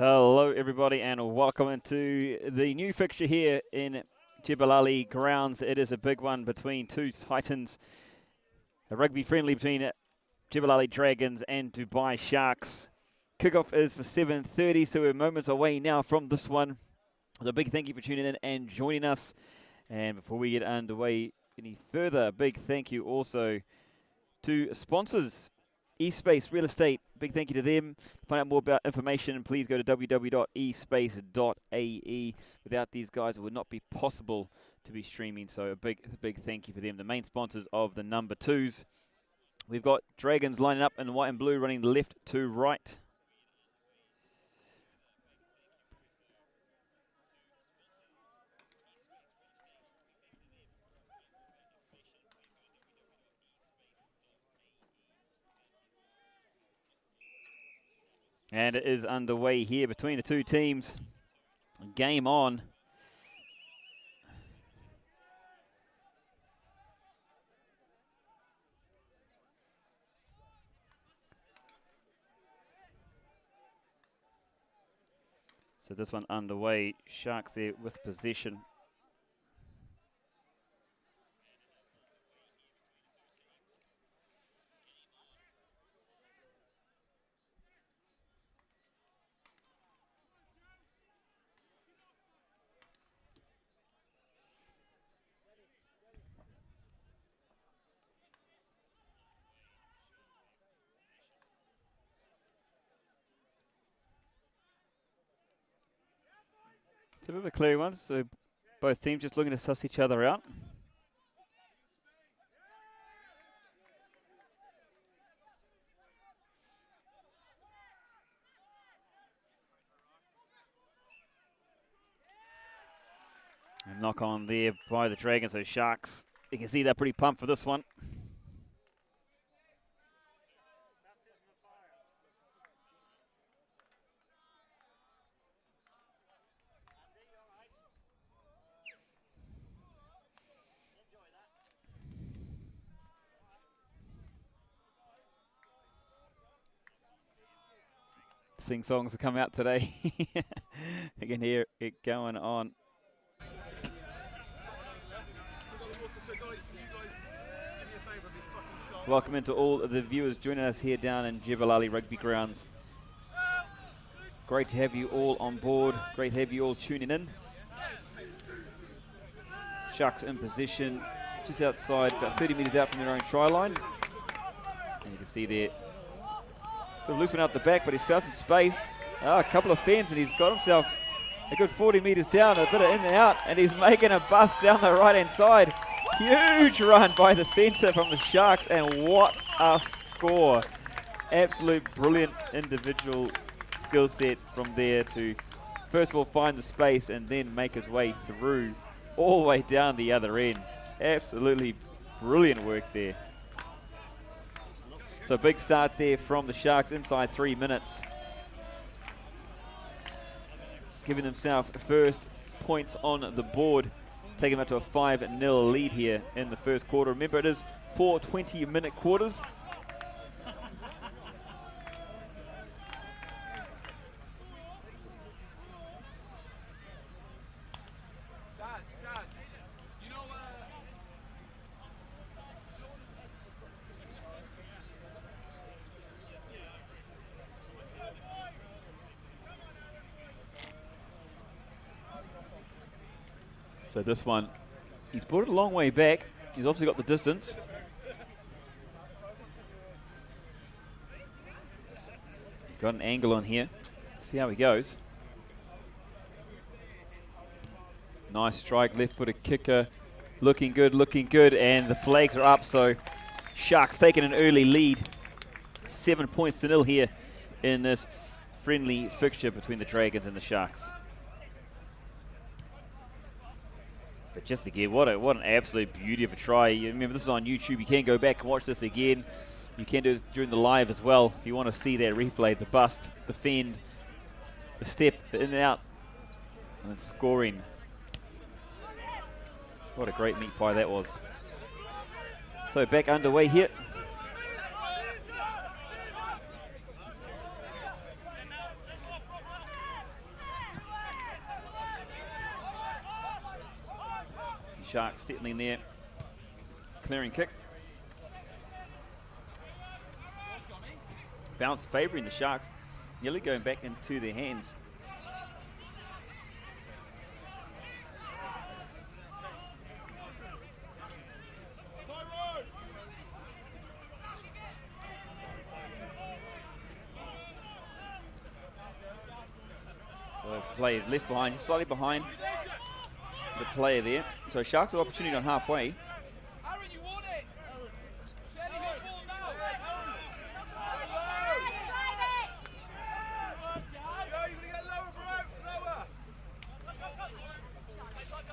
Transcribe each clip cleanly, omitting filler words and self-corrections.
Hello everybody and welcome into the new fixture here in Jebel grounds. It is a big one between two titans. A rugby friendly between Jebel Dragons and Dubai Sharks. Kickoff is for 7:30, so we're moments away now from this one. So a big thank you for tuning in and joining us. And before we get underway any further, a big thank you also to sponsors. eSpace Real Estate, big thank you to them. To find out more about information, please go to www.espace.ae. Without these guys, it would not be possible to be streaming, so a big thank you for them. The main sponsors of the number twos. We've got Dragons lining up in white and blue, running left to right. And it is underway here between the two teams. Game on. So this one underway. Sharks there with possession. It's a bit of a clear one, so both teams just looking to suss each other out. And knock on there by the Dragons, so Sharks, you can see they're pretty pumped for this one. Sing songs have come out today. You can hear it going on. Welcome into all of the viewers joining us here down in Jebel Rugby grounds. Great to have you all on board. Great to have you all tuning in. Sharks in position just outside, about 30 metres out from their own try line. And you can see there, bit of loose one out the back, but he's found some space. A couple of fends, and he's got himself a good 40 metres down, a bit of in and out, and he's making a bust down the right-hand side. Huge run by the centre from the Sharks, and what a score. Absolute brilliant individual skill set from there to, first of all, find the space and then make his way through all the way down the other end. Absolutely brilliant work there. So big start there from the Sharks inside 3 minutes. Giving themselves first points on the board. Taking them up to a 5-0 lead here in the first quarter. Remember, it is 4 20-minute quarters. So this one, he's brought it a long way back. He's obviously got the distance. He's got an angle on here. See how he goes. Nice strike, left-footed kicker. Looking good, and the flags are up. So Sharks taking an early lead. 7 points to 0 here in this friendly fixture between the Dragons and the Sharks. But just again, what an absolute beauty of a try. You remember, this is on YouTube. You can go back and watch this again. You can do it during the live as well if you want to see that replay. The bust, the fend, the step, the in and out, and then scoring. What a great meat pie that was. So back underway here. Sharks settling there. Clearing kick. Bounce favouring the Sharks, nearly going back into their hands. So play left behind, just slightly behind the player there. So Sharks have opportunity on halfway.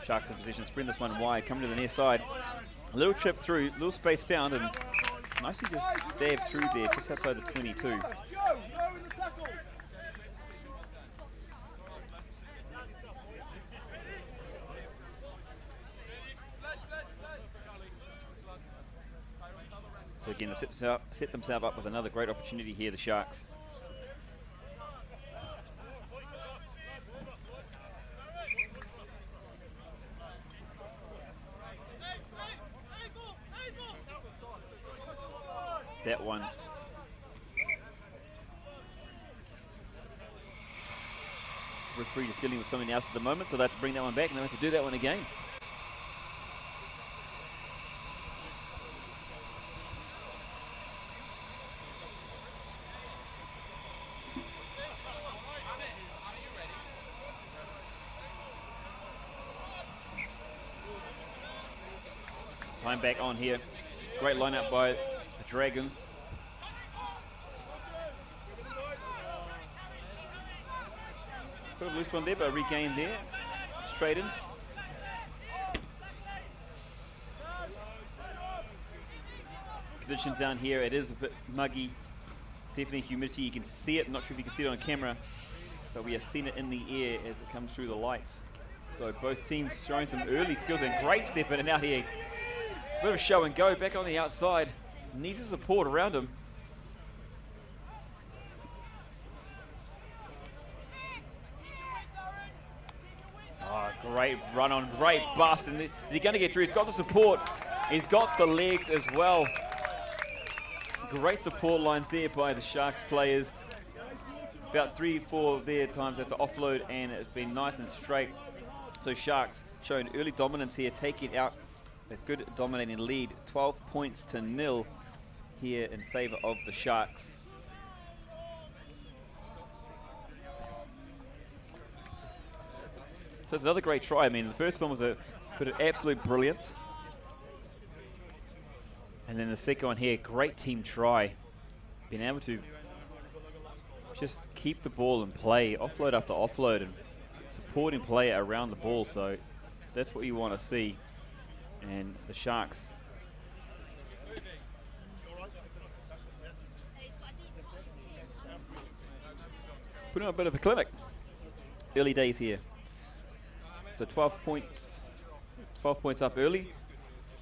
Sharks in position, sprint this one wide, coming to the near side. A little trip through, little space found, and nicely just dabbed through there, just outside the 22. So again, they've set themselves up with another great opportunity here, the Sharks. That one. Referee just dealing with something else at the moment, so they have to bring that one back and they have to do that one again. Time back on here. Great lineup by the Dragons. Bit of a loose one there, but regained there. Straightened. Conditions down here, it is a bit muggy. Definitely humidity, you can see it. I'm not sure if you can see it on camera, but we are seeing it in the air as it comes through the lights. So both teams showing some early skills and great step in and out here. Bit of a show and go, back on the outside. Needs the support around him. Oh, great run on, great bust. And is he going to get through? He's got the support. He's got the legs as well. Great support lines there by the Sharks players. About 3-4 of their times at the offload, and it's been nice and straight. So Sharks showing early dominance here, taking out a good dominating lead, 12 points to 0 here in favor of the Sharks. So it's another great try. I mean, the first one was a bit of absolute brilliance. And then the second one here, great team try. Being able to just keep the ball and play, offload after offload, and supporting play around the ball. So that's what you want to see. And the Sharks putting on a bit of a clinic. Early days here. So 12 points up early.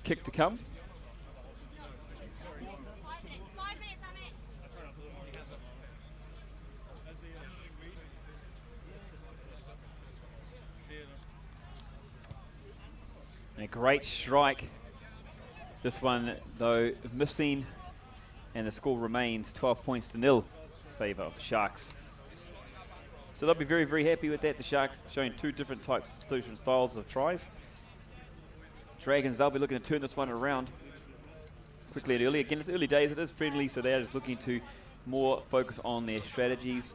Kick to come. And a great strike. This one, though, missing, and the score remains 12 points to 0 in favour of the Sharks. So they'll be very, very happy with that. The Sharks showing two different styles of tries. Dragons, they'll be looking to turn this one around quickly and early. Again, it's early days. It is friendly, so they're just looking to more focus on their strategies.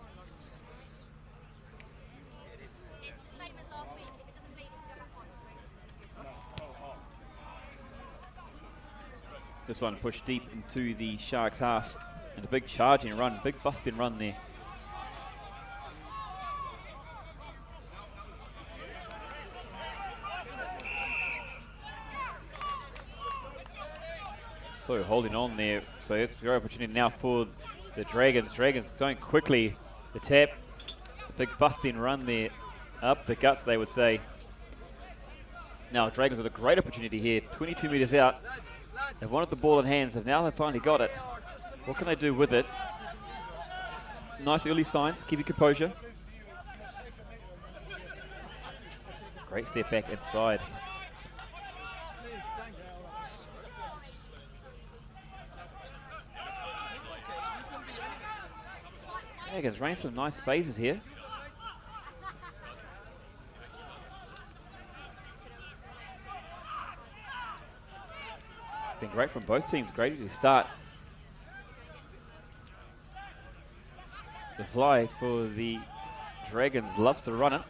This one pushed deep into the Sharks' half, and a big charging run, big busting run there. So holding on there, so it's a great opportunity now for the Dragons. Dragons going quickly, the tap, a big busting run there, up the guts they would say. Now Dragons with a great opportunity here, 22 metres out. They've wanted the ball in hands, and now they've finally got it. What can they do with it? Nice early signs, keep your composure. Great step back inside. Dragons running some nice phases here. Been great from both teams. Great to start. The fly for the Dragons loves to run it.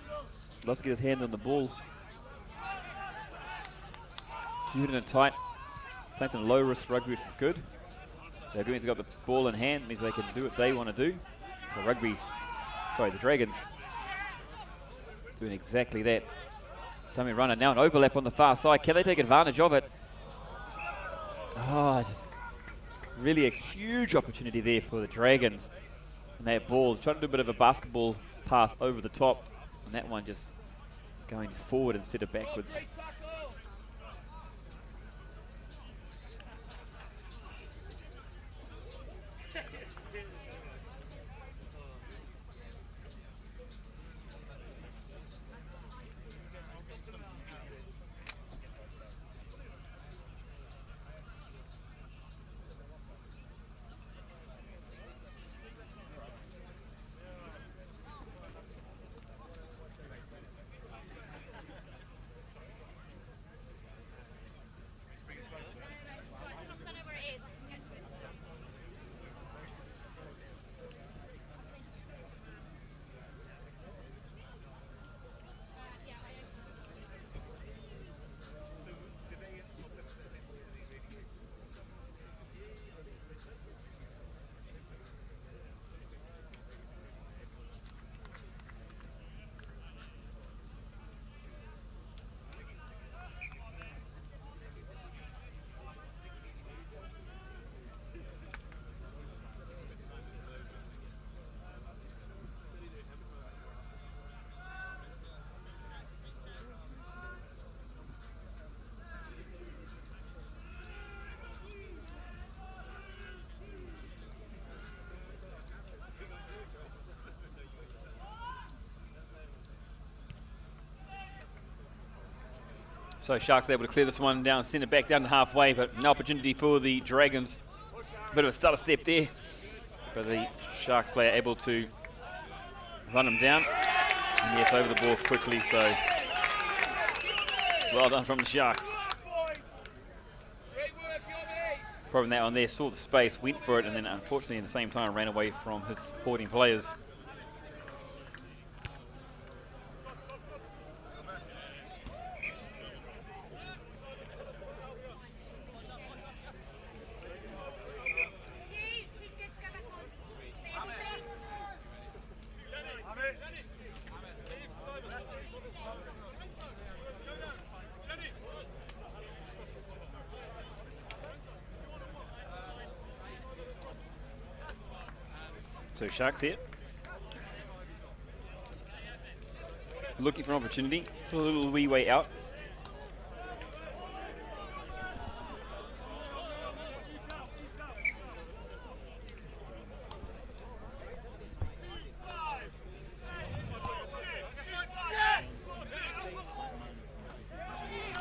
Loves to get his hand on the ball. Keeping it tight. Playing some low risk rugby, which is good. The Goonies have got the ball in hand, means they can do what they want to do. So the Dragons doing exactly that. Dummy runner, now an overlap on the far side. Can they take advantage of it? Oh, just really a huge opportunity there for the Dragons. And that ball, trying to do a bit of a basketball pass over the top. And that one just going forward instead of backwards. So Sharks able to clear this one down, send it back down to halfway, but no opportunity for the Dragons. A bit of a stutter step there, but the Sharks player able to run them down. And yes, over the ball quickly, so well done from the Sharks. Problem that one there, saw the space, went for it, and then unfortunately at the same time ran away from his supporting players. So Sharks here. Looking for an opportunity. Still a little wee way out.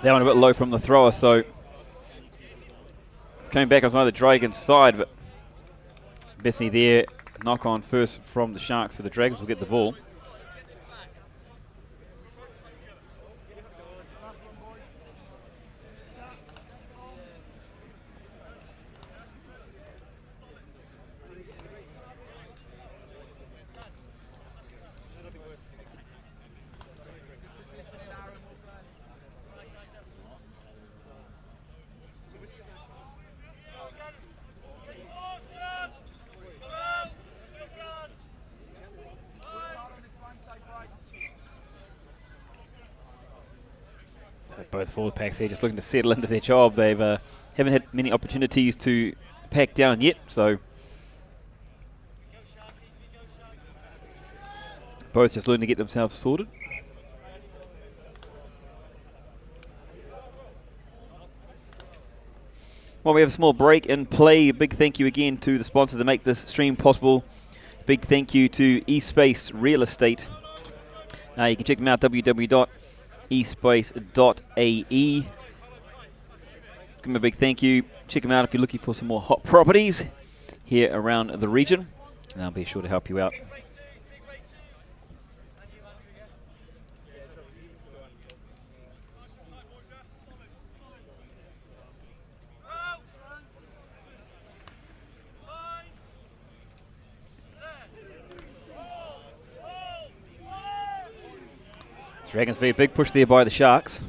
That one a bit low from the thrower, so coming back on one of the Dragons' side, but Bessie there. Knock on first from the Sharks, so the Dragons will get the ball. Both forward packs here just looking to settle into their job. They've haven't had many opportunities to pack down yet, so both just looking to get themselves sorted. Well, we have a small break in play. Big thank you again to the sponsors that make this stream possible. Big thank you to eSpace Real Estate. You can check them out, www.espace.ae. Give them a big thank you. Check them out if you're looking for some more hot properties here around the region. And I'll be sure to help you out. Dragons V, big push there by the Sharks.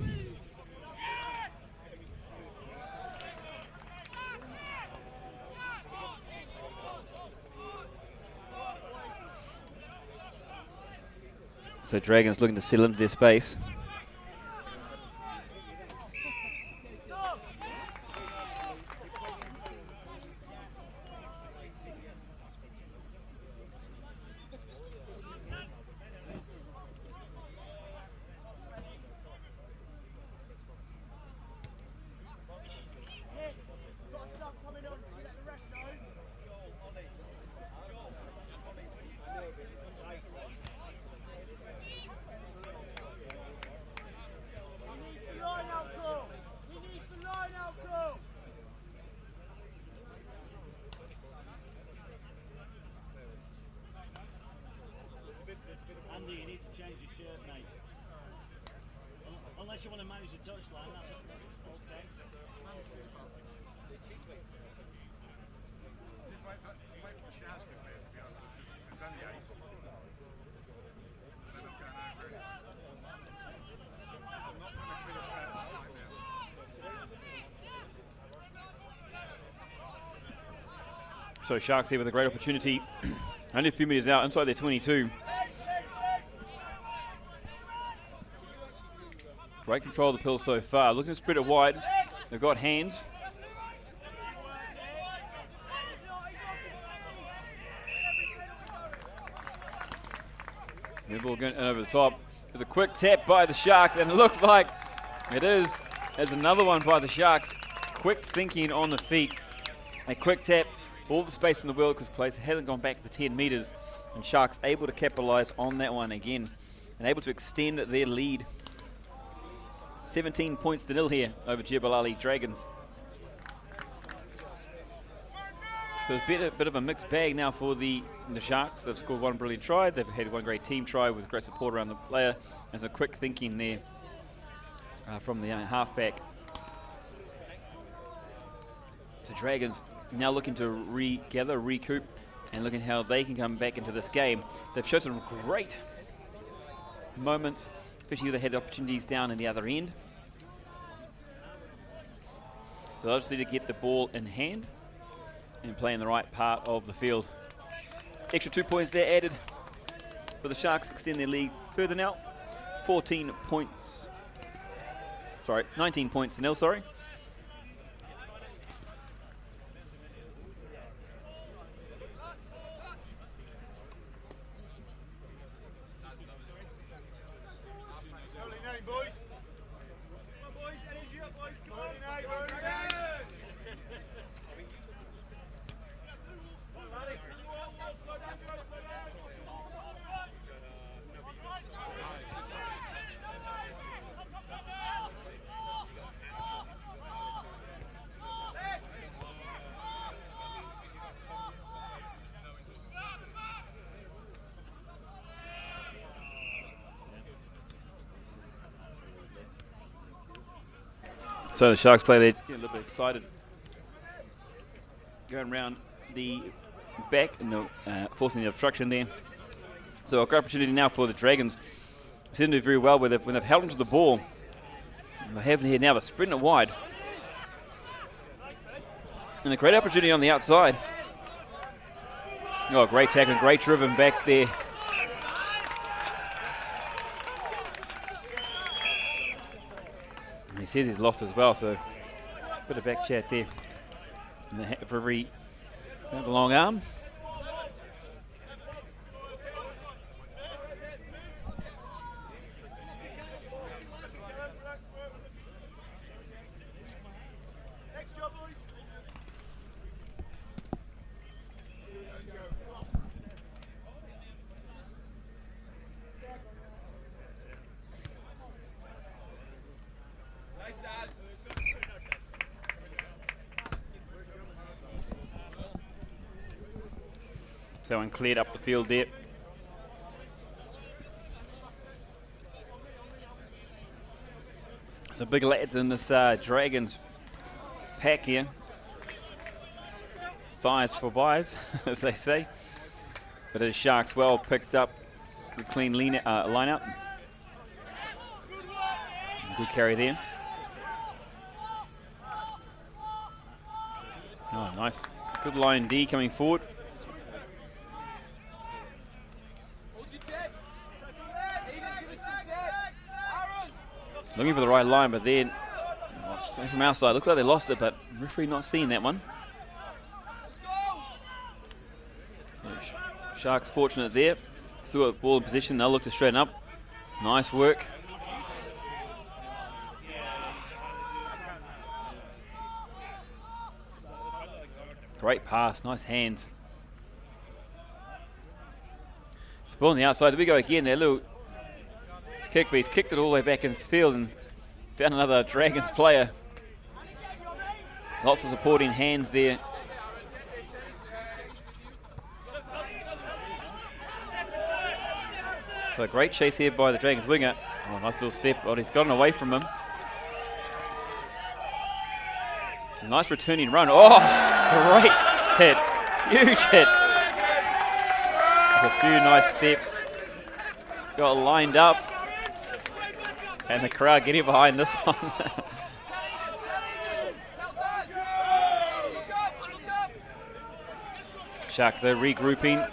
So Dragons looking to settle into their space. Andy, you need to change your shirt, mate. Unless you want to manage the touchline, that's okay. Just wait for the Sharks to clear, to be honest. It's only 8. They're not going over it. I'm not going to clear straight up right now. So Sharks here with a great opportunity. Only a few metres out inside their 22. Great control of the pill so far. Looking to spread it wide. They've got hands. The ball going over the top. There's a quick tap by the Sharks, and it looks like it is. There's another one by the Sharks. Quick thinking on the feet. A quick tap. All the space in the world because place hasn't gone back the 10 metres. And Sharks able to capitalise on that one again. And able to extend their lead. 17 points to 0 here over Jebel Ali Dragons. So it's a bit of a mixed bag now for the Sharks. They've scored one brilliant try. They've had one great team try with great support around the player. There's a quick thinking there from the halfback. So Dragons now looking to recoup, and looking how they can come back into this game. They've shown some great moments, especially when they had opportunities down in the other end. So they'll just need to get the ball in hand and play in the right part of the field. Extra 2 points there added for the Sharks, extend their lead further now. 19 points to 0, sorry. So the Sharks play there, just getting a little bit excited. Going around the back and forcing the obstruction there. So a great opportunity now for the Dragons. They seem to do very well when they've held onto the ball. They haven't here now, they're spreading it wide. And a great opportunity on the outside. Oh, great tackle, great driven back there. And he says he's lost as well, so a bit of back chat there. And the referee, the long arm. So one cleared up the field there. So big lads in this Dragons pack here. Thighs for buys, as they say. But it is Sharks well picked up. Good clean line out. Good carry there. Oh, nice. Good line D coming forward. Looking for the right line, but then from our side, looks like they lost it, but referee not seeing that one. So Sharks fortunate there. Still got the ball in position. They'll look to straighten up. Nice work. Great pass. Nice hands. It's ball on the outside. There we go again. Their little kick, but he's kicked it all the way back in the field and found another Dragons player. Lots of supporting hands there. So a great chase here by the Dragons winger. Oh, nice little step. Oh, he's gotten away from him. A nice returning run. Oh, great hit. Huge hit. There's a few nice steps. Got lined up. And the crowd getting behind this one. Sharks, they're regrouping.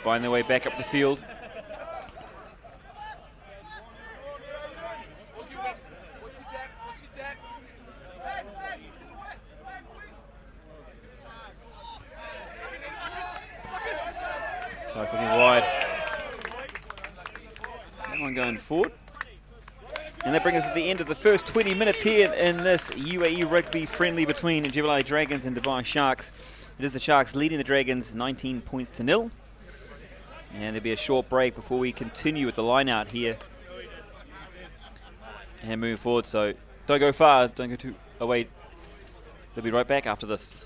Find their way back up the field. Sharks looking wide. That one going forward. And that brings us to the end of the first 20 minutes here in this UAE rugby friendly between Jebel Dragons and Dubai Sharks. It is the Sharks leading the Dragons 19 points to 0. And there'll be a short break before we continue with the line out here. And moving forward, so don't go far, don't go too away. They'll be right back after this.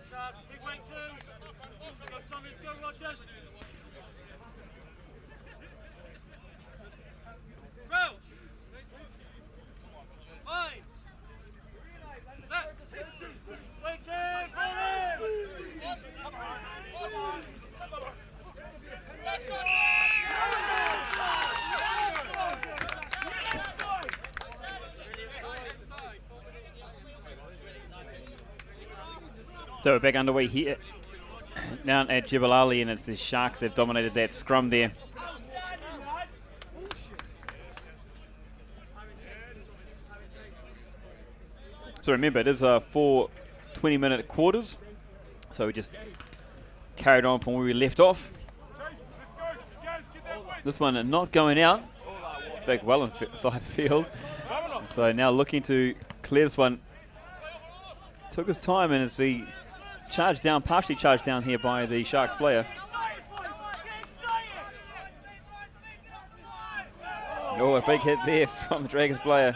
Big weight twos. Go, Tommy, let's go, Rogers. Roach. Mind. Set. Weight in, fall in. Come on. Come on. Let's go. So we're back underway here down at Jebel Ali, and it's the Sharks that have dominated that scrum there. So remember, it is 4 20-minute quarters, so we just carried on from where we left off. This one not going out, back well inside the field. So now looking to clear this one. Took his time, and it's the charged down, partially charged down here by the Sharks player. Oh, a big hit there from the Dragons player.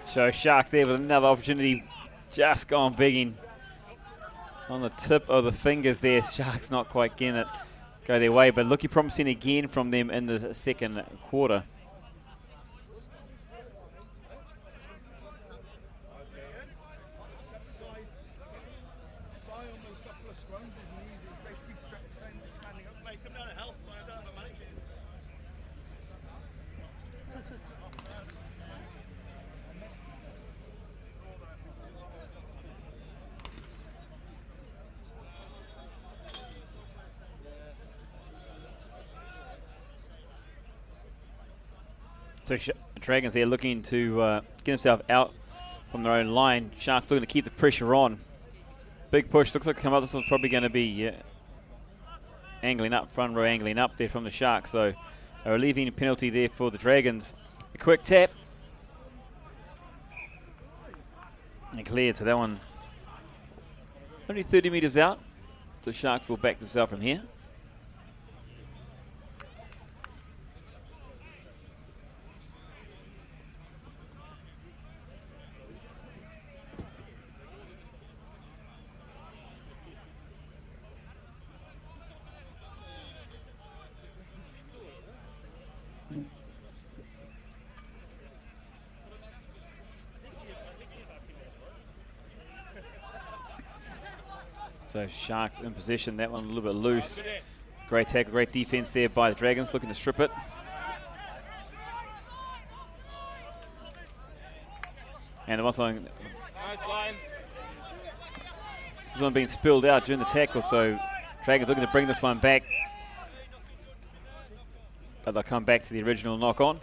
So Sharks there with another opportunity, just gone bigging on the tip of the fingers there. Sharks not quite getting it go their way, but looking promising again from them in the second quarter. So Dragons there looking to get himself out from their own line. Sharks looking to keep the pressure on. Big push, looks like to come up. This one's probably going to be angling up, front row angling up there from the Sharks. So a relieving penalty there for the Dragons. A quick tap. And cleared, so that one only 30 metres out. The Sharks will back themselves from here. So Sharks in position, that one a little bit loose. Great tackle, great defense there by the Dragons, looking to strip it. And this one being spilled out during the tackle, so Dragons looking to bring this one back. But they'll come back to the original knock on.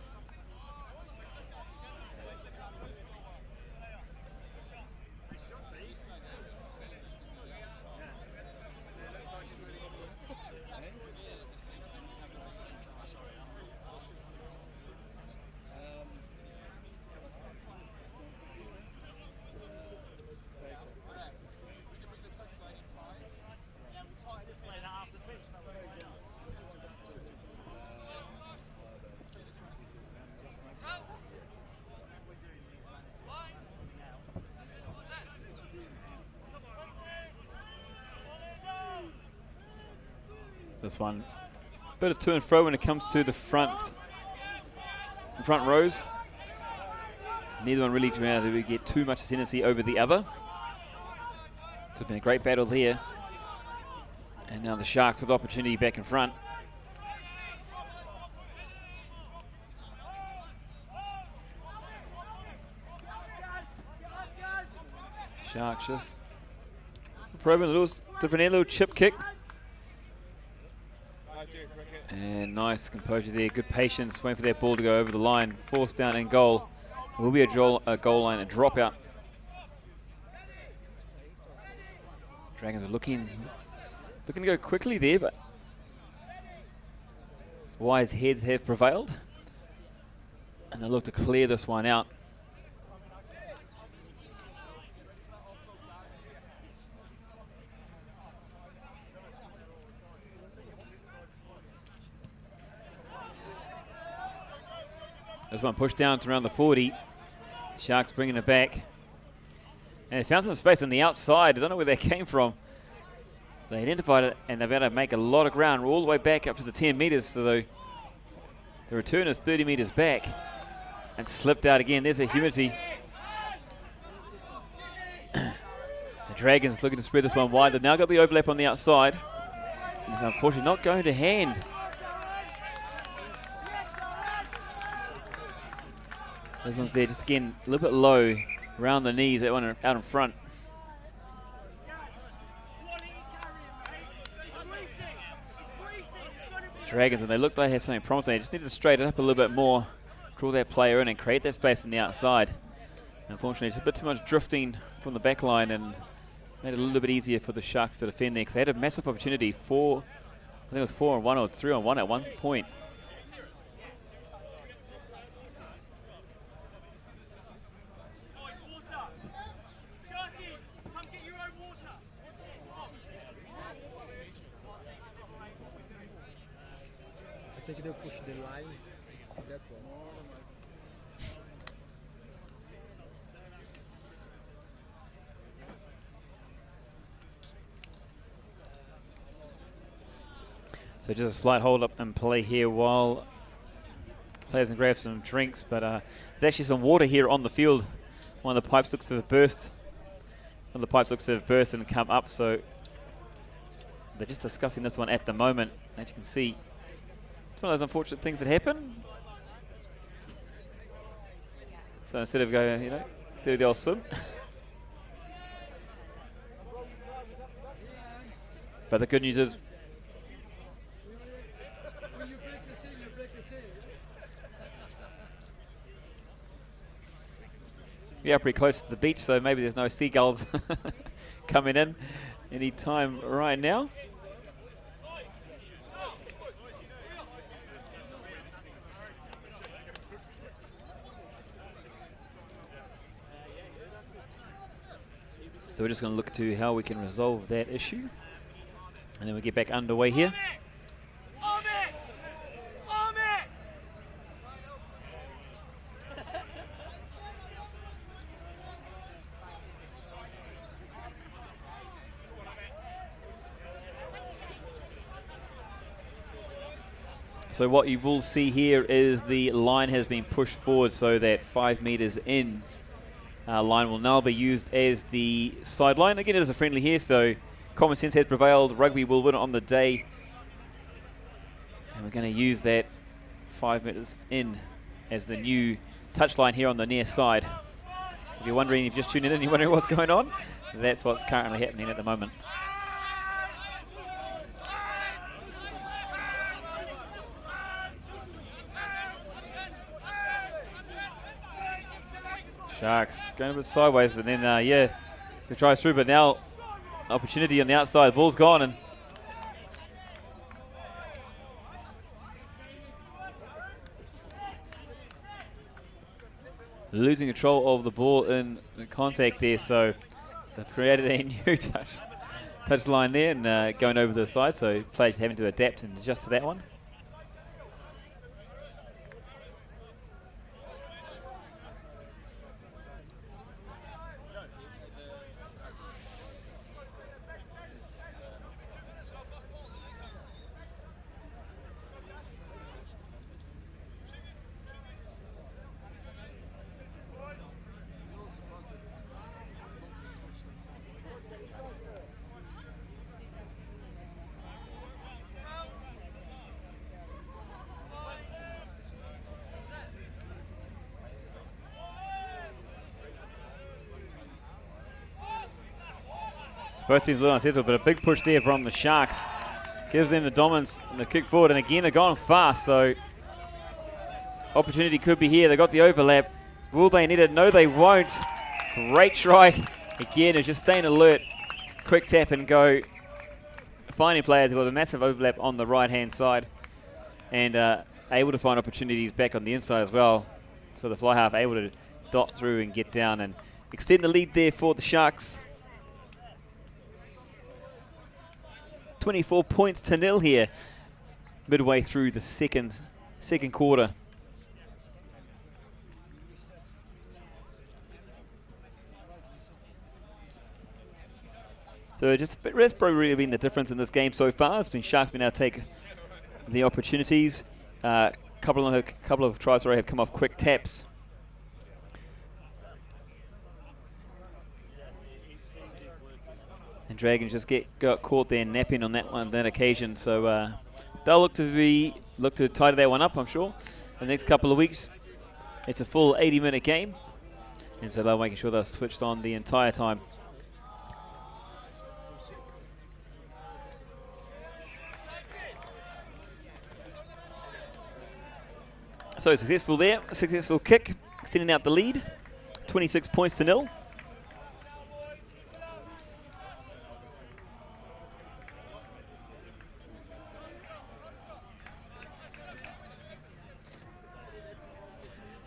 this one. Bit of to and fro when it comes to the front rows. Neither one really trying to get too much ascendancy over the other. It's been a great battle here. And now the Sharks with opportunity back in front. Sharks just probing a little different end, little chip kick. And nice composure there, good patience, waiting for that ball to go over the line. Forced down in goal. Will be a goal line, a dropout. Dragons are looking to go quickly there, but wise heads have prevailed. And they look to clear this one out. This one pushed down to around the 40. Sharks bringing it back. And they found some space on the outside. I don't know where that came from. They identified it, and they've got to make a lot of ground all the way back up to the 10 metres. So the return is 30 metres back. And slipped out again. There's a humidity. The Dragons looking to spread this one wide. They've now got the overlap on the outside. It's unfortunately not going to hand. Those ones there, just again, a little bit low around the knees, that one out in front. Dragons, when they looked like they had something promising, they just needed to straighten up a little bit more, draw that player in and create that space on the outside. Unfortunately, it's a bit too much drifting from the back line and made it a little bit easier for the Sharks to defend there, because they had a massive opportunity for, I think it was 4-on-1 or 3-on-1 at one point. I think they'll push the line that one. So just a slight hold up and play here while players can grab some drinks, but there's actually some water here on the field. One of the pipes looks to have burst. One of the pipes looks to have burst and come up, so they're just discussing this one at the moment. As you can see, it's one of those unfortunate things that happen. So instead of going, through the old swim. But the good news is, we are pretty close to the beach, so maybe there's no seagulls coming in any time right now. So we're just going to look to how we can resolve that issue. And then we get back underway here. So what you will see here is the line has been pushed forward so that 5 meters in. Line will now be used as the sideline. Again, it is a friendly here, so common sense has prevailed. Rugby will win it on the day. And we're going to use that 5 meters in as the new touchline here on the near side. So if you're wondering, if you're just tuning in and you're wondering what's going on, that's what's currently happening at the moment. Sharks going a bit sideways, but then, yeah, so tries through, but now opportunity on the outside. The ball's gone, and losing control of the ball in the contact there, so they've created a new touch line there and going over the side, so players having to adapt and adjust to that one. Both teams a little unsettled, but a big push there from the Sharks. Gives them the dominance and the kick forward, and again they're going fast, so opportunity could be here. They got the overlap. Will they need it? No, they won't. Great try. Again, it's just staying alert. Quick tap and go. Finding players with a massive overlap on the right-hand side, and able to find opportunities back on the inside as well. So the fly half able to dot through and get down and extend the lead there for the Sharks. 24 points to 0 here, midway through the second quarter. So that's probably really been the difference in this game so far. It's been Sharks been able to take the opportunities. Couple of tries already have come off quick taps. And Dragons just got caught there napping on that occasion. So they'll look to tidy that one up, I'm sure. In the next couple of weeks, it's a full 80-minute game, and so they're making sure they're switched on the entire time. So successful there, successful kick, extending out the lead, 26 points to 0.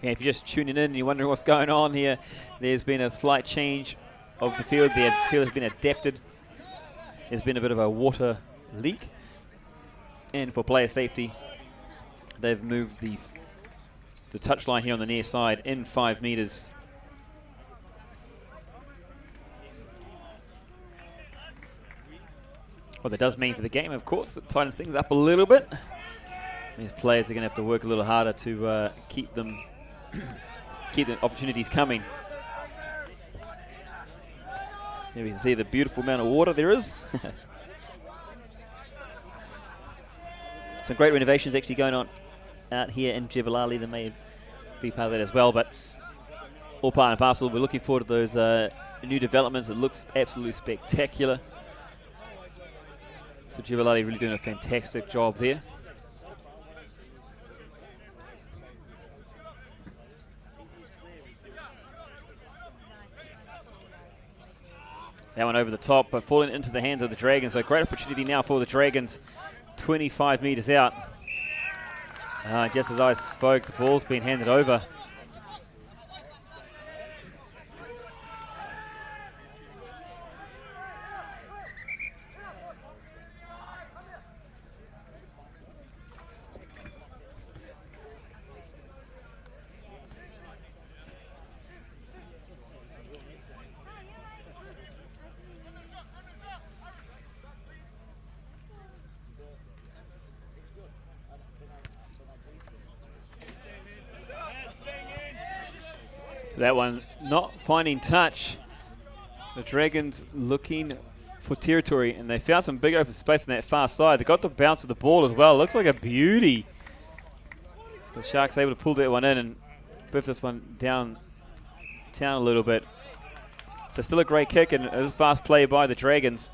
Yeah, if you're just tuning in and you're wondering what's going on here, there's been a slight change of the field. The field has been adapted. There's been a bit of a water leak. And for player safety, they've moved the touchline here on the near side in 5 metres. What that does mean for the game, of course, it tightens things up a little bit. These players are going to have to work a little harder to keep the opportunities coming. Here we can see the beautiful amount of water there is. Some great renovations actually going on out here in Jebel. That may be part of that as well, but all part and parcel. We're looking forward to those new developments. It looks absolutely spectacular. So Jebel really doing a fantastic job there. That one over the top, but falling into the hands of the Dragons. So great opportunity now for the Dragons, 25 metres out. Just as I spoke, the ball's been handed over. That one not finding touch. The Dragons looking for territory, and they found some big open space on that far side. They got the bounce of the ball as well. Looks like a beauty. The Sharks able to pull that one in and biff this one downtown a little bit. So still a great kick, and it is fast play by the Dragons.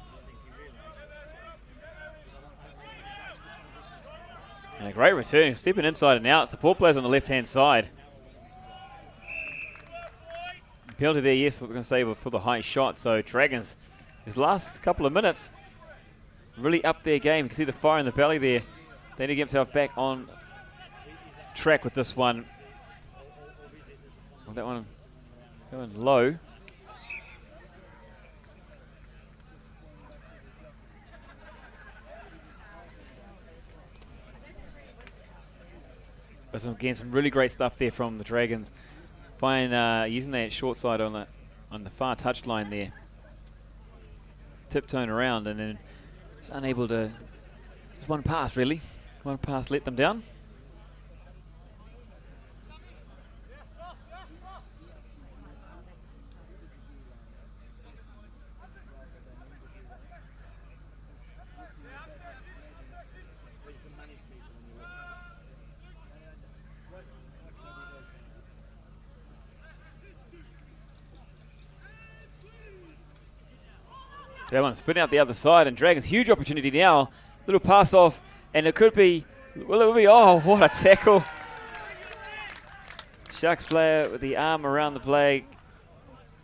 And a great return, stepping inside and out. Support players on the left-hand side. Penalty there, yes, I was going to say, for the high shot. So Dragons, his last couple of minutes, really upped their game. You can see the fire in the belly there. They need to get himself back on track with this one. Well, that one going low. But again, some really great stuff there from the Dragons. Fine, using that short side on the far touchline there. Tiptoeing around, and then just unable to. Just one pass, really. One pass let them down. They want to spin out the other side, and Dragons huge opportunity now. Little pass off, and it could be, will it be, oh, what a tackle. Sharks player with the arm around the play,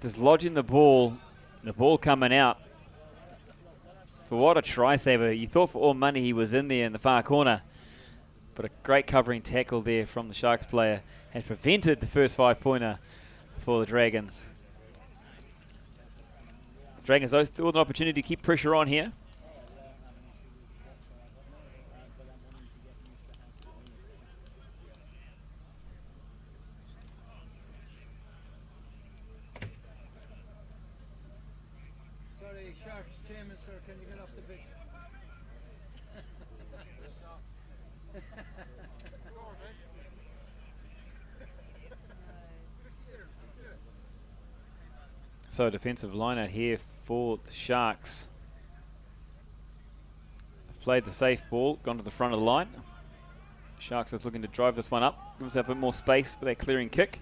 dislodging the ball coming out. So what a try saver. You thought for all money he was in there in the far corner, but a great covering tackle there from the Sharks player has prevented the first 5-pointer for the Dragons. Dragons though still an opportunity to keep pressure on here. Sorry, Sharks chairman, sir, can you get off the pitch? So defensive line out here for the Sharks. They've played the safe ball, gone to the front of the line. Sharks is looking to drive this one up, give themselves a bit more space for their clearing kick.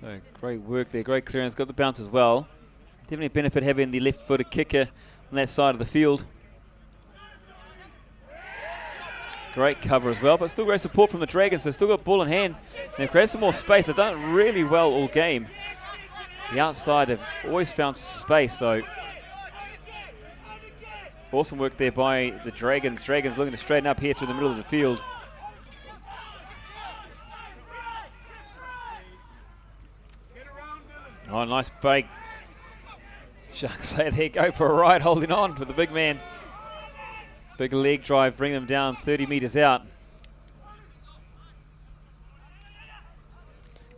So great work there, great clearance, got the bounce as well. Definitely benefit having the left-footed kicker on that side of the field. Great cover as well, but still great support from the Dragons. They've still got ball in hand. They've created some more space. They've done it really well all game. The outside, they've always found space, so awesome work there by the Dragons. Dragons looking to straighten up here through the middle of the field. Oh, nice break. Sharks player there, go for a ride, holding on with the big man. Big leg drive, bring them down 30 metres out.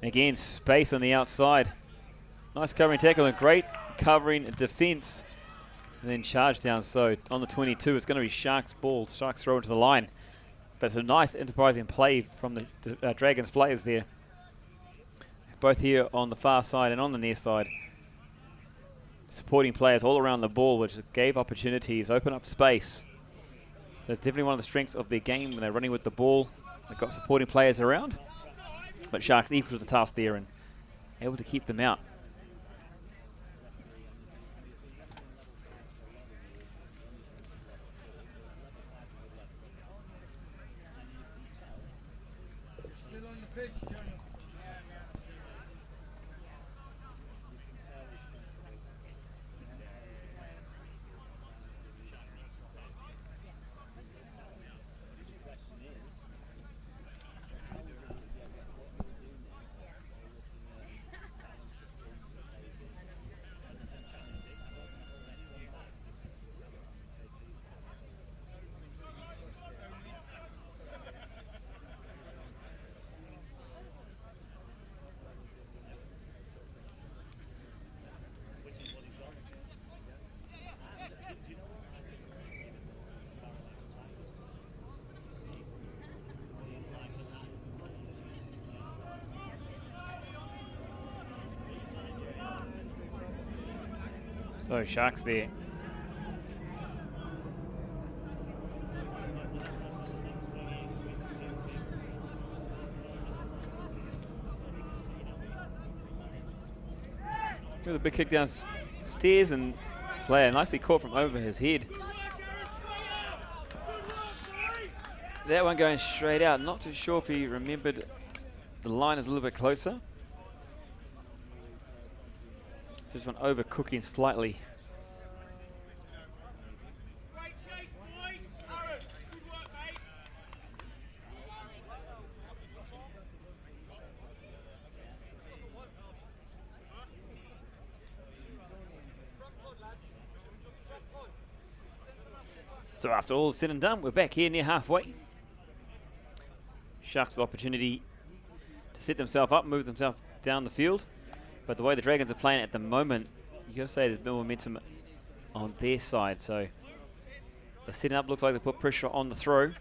Again, space on the outside. Nice covering tackle and great covering defence. And then charge down, so on the 22, it's going to be Sharks ball. Sharks throw into the line. But it's a nice enterprising play from the Dragons players there. Both here on the far side and on the near side. Supporting players all around the ball, which gave opportunities, open up space. So it's definitely one of the strengths of their game when they're running with the ball. They've got supporting players around. But Sharks equal to the task there and able to keep them out. Still on the pitch, Johnny. So Sharks there. With a big kick downstairs and player nicely caught from over his head. That one going straight out. Not too sure if he remembered the line is a little bit closer. Just one overcooking slightly. So after all is said and done, we're back here near halfway. Sharks' opportunity to set themselves up, move themselves down the field. But the way the Dragons are playing at the moment, you got to say there's no momentum on their side. So the setting up looks like they put pressure on the throw.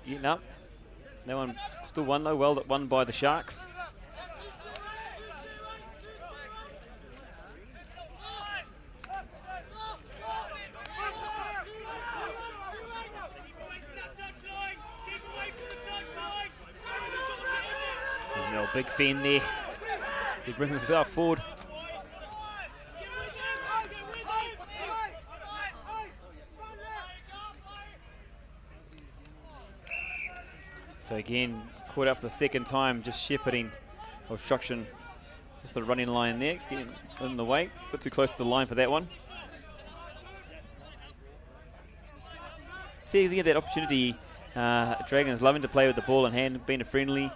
getting up. That one still won though, well won by the Sharks. There's no big Fenn there. He brings himself forward. So again, caught out for the second time, just shepherding obstruction. Just the running line there, getting in the way. A bit too close to the line for that one. See, you get that opportunity. Dragons loving to play with the ball in hand, being a friendly.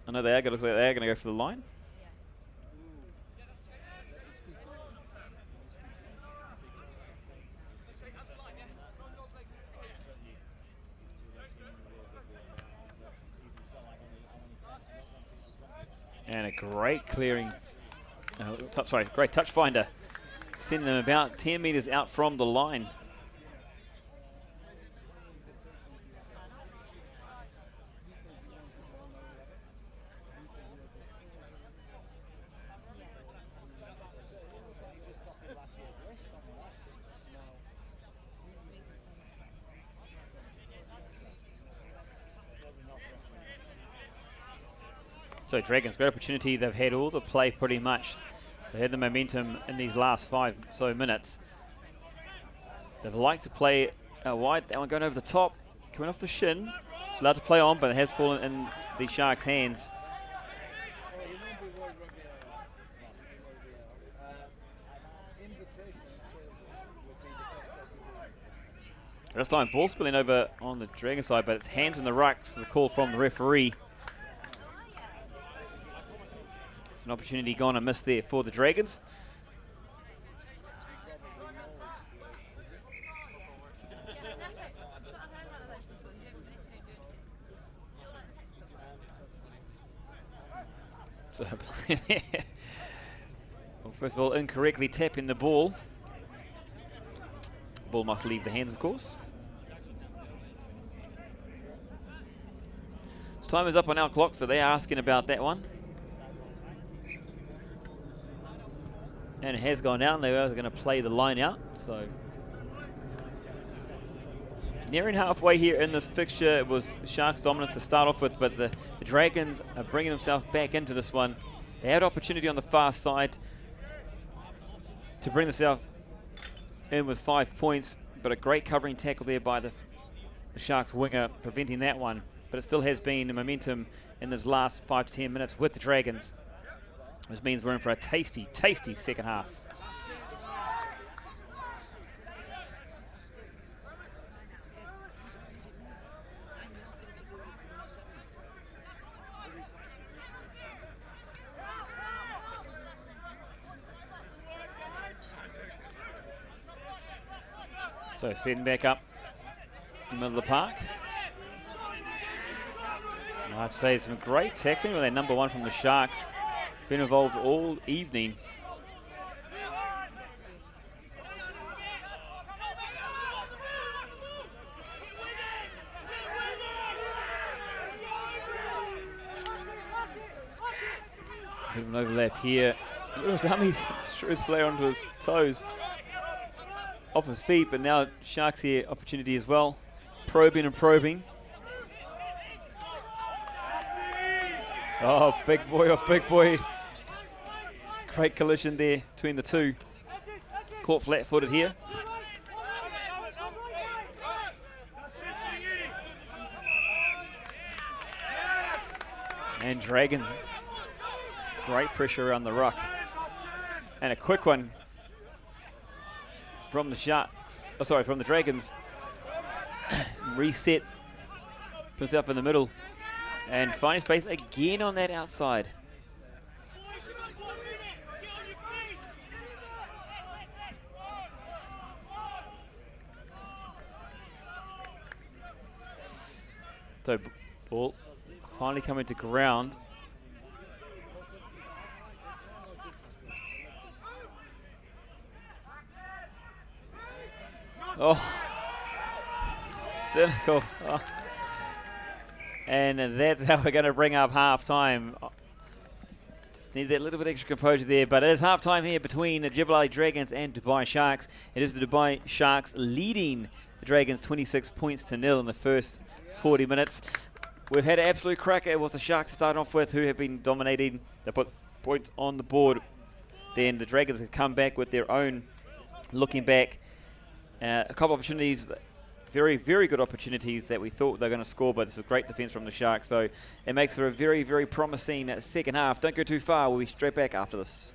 I know looks like they are going to go for the line. And a great clearing, great touch finder, sending them about 10 metres out from the line. So Dragons, great opportunity. They've had all the play pretty much. They had the momentum in these last 5 so minutes. They've liked to play out wide. That one going over the top, coming off the shin. It's allowed to play on, but it has fallen in the Sharks' hands. This time ball spilling over on the Dragon side, but it's hands in the rucks. The call from the referee. An opportunity gone and missed there for the Dragons. So, well, first of all, incorrectly tapping the ball. Ball must leave the hands, of course. So time is up on our clock, so they are asking about that one. And it has gone down. They are going to play the line out. So nearing halfway here in this fixture. It was Sharks' dominance to start off with, but the Dragons are bringing themselves back into this one. They had opportunity on the far side to bring themselves in with 5 points, but a great covering tackle there by the Sharks winger, preventing that one. But it still has been the momentum in this last 5 to 10 minutes with the Dragons. Which means we're in for a tasty, tasty second half. So setting back up in the middle of the park. And I have to say some great tackling with that number 1 from the Sharks. Been involved all evening. Bit of an overlap here. A little dummy threw the player onto his toes. Off his feet, but now Sharks here, opportunity as well. Probing and probing. Oh, big boy, oh, big boy. Great collision there between the two. Caught flat-footed here. And Dragons, great pressure around the ruck. And a quick one from the Sharks, from the Dragons. Reset, puts up in the middle. And finding space again on that outside. So ball finally coming to ground. Oh, Cynical. Oh. And that's how we're going to bring up half-time. Just need that little bit extra composure there. But it is half-time here between the Jebel Dragons and Dubai Sharks. It is the Dubai Sharks leading the Dragons 26-0 in the first 40 minutes. We've had an absolute cracker. It was the Sharks to start off with who have been dominating. They put points on the board. Then the Dragons have come back with their own looking back. A couple of opportunities, very, very good opportunities that we thought they were going to score, but it's a great defence from the Sharks. So it makes for a very, very promising second half. Don't go too far. We'll be straight back after this.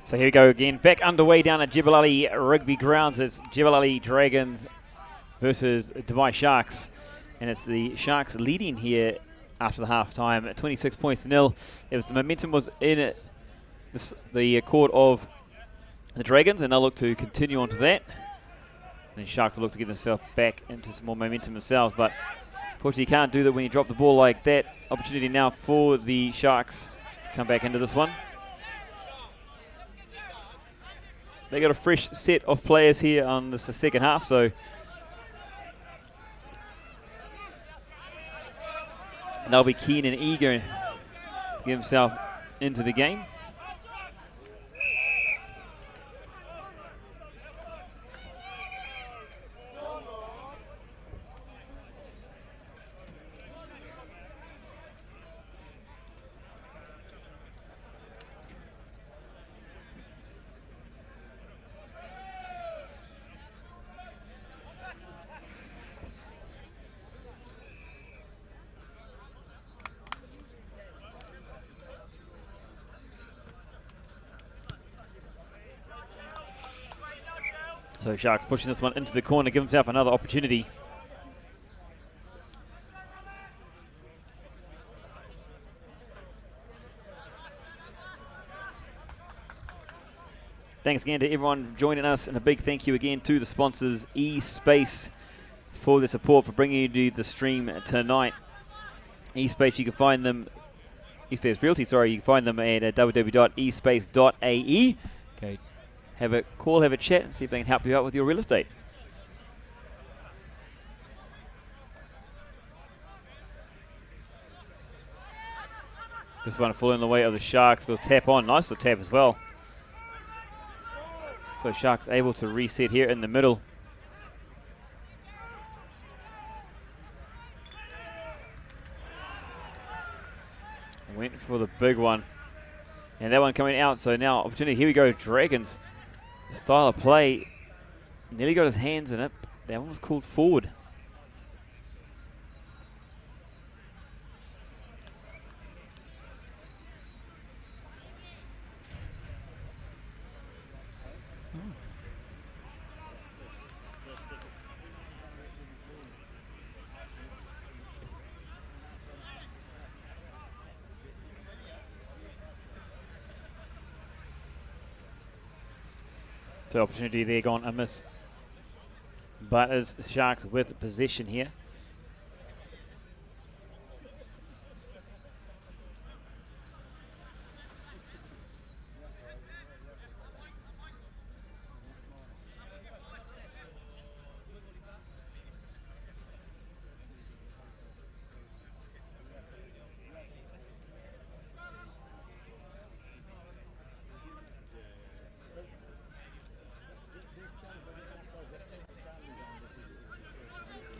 So here we go again. Back underway down at Jebel Ali Rugby Grounds. It's Jebel Ali Dragons versus Dubai Sharks. And it's the Sharks leading here after the half-time at 26 points to nil. The momentum was in the court of the Dragons, and they'll look to continue on to that. And the Sharks will look to get themselves back into some more momentum themselves, but unfortunately you can't do that when you drop the ball like that. Opportunity now for the Sharks to come back into this one. They got a fresh set of players here on this second half, so they'll be keen and eager to get himself into the game. So Sharks pushing this one into the corner, give himself another opportunity. Thanks again to everyone joining us, and a big thank you again to the sponsors, eSpace, for the support for bringing you the stream tonight. eSpace, you can find them, eSpace Realty, sorry, you can find them at www.espace.ae. Okay. Have a call, have a chat, and see if they can help you out with your real estate. This one falling in the way of the Sharks. They'll tap on. Nice little tap as well. So Sharks able to reset here in the middle. Went for the big one. And that one coming out. So now opportunity. Here we go. Dragons. Style of play, nearly got his hands in it. That one was called forward. So opportunity there gone amiss. But as Sharks with possession here.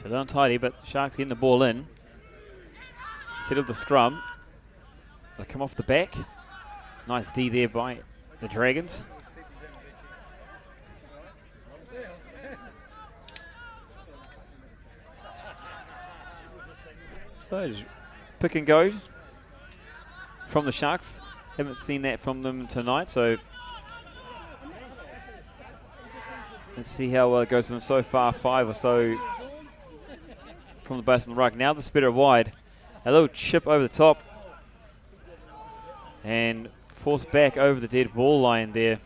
So they're untidy, but Sharks getting the ball in. Settle the scrum. They come off the back. Nice D there by the Dragons. So just pick and go from the Sharks. Haven't seen that from them tonight, so let's see how well it goes for them so far. 5 or so from the base on the ruck. Now the spitter wide. A little chip over the top. And forced back over the dead ball line there.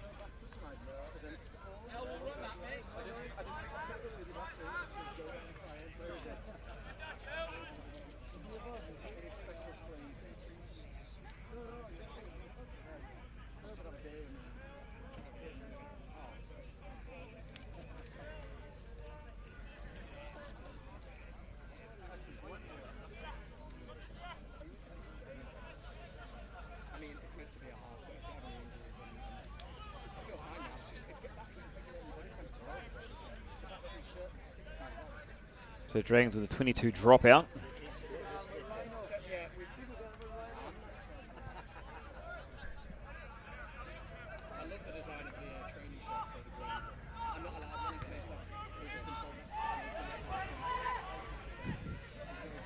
So Dragons with a 22 dropout.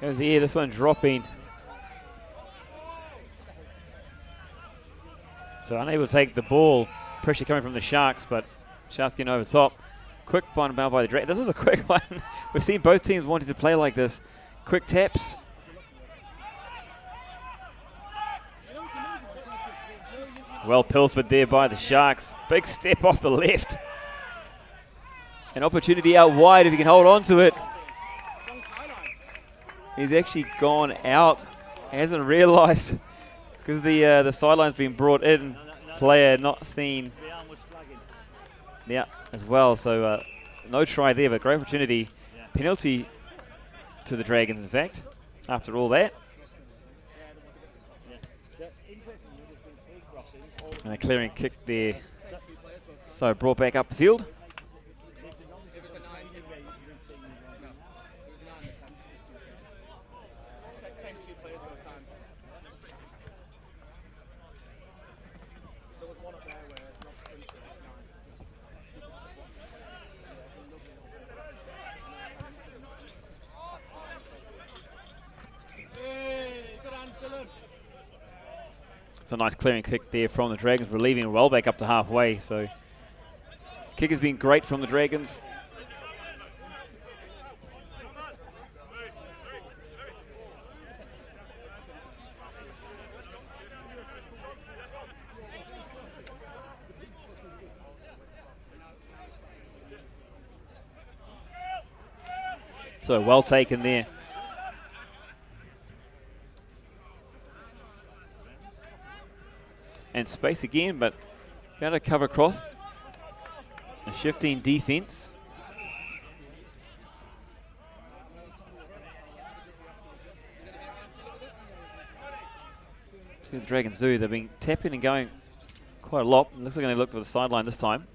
Goes the air, this one dropping. So unable to take the ball. pressure coming from the Sharks, but Sharks getting over the top. Quick one by the Dragons. This was a quick one. We've seen both teams wanting to play like this. Quick taps. Well pilfered there by the Sharks. Big step off the left. An opportunity out wide if he can hold on to it. He's actually gone out. Hasn't realised because the sideline's been brought in. Player not seen. Yeah, as well. So no try there, but great opportunity. Penalty to the Dragons, in fact, after all that. And a clearing kick there. So brought back up the field. It's a nice clearing kick there from the Dragons, relieving well back up to halfway. So kick has been great from the Dragons. So well taken there. And space again, but got to cover across. A shifting defense. See what the Dragons do. They've been tapping and going quite a lot. Looks like they look for the sideline this time.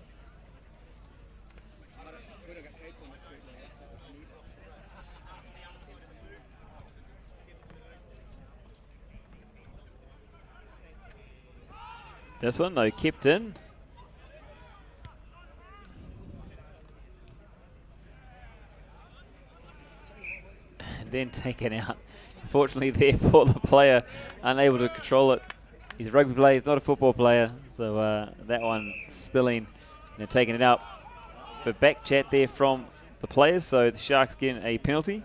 This one, though, kept in. And then taken out. Unfortunately, therefore, the player unable to control it. He's a rugby player, he's not a football player. So that one spilling and taking it out. But back chat there from the players, so the Sharks getting a penalty.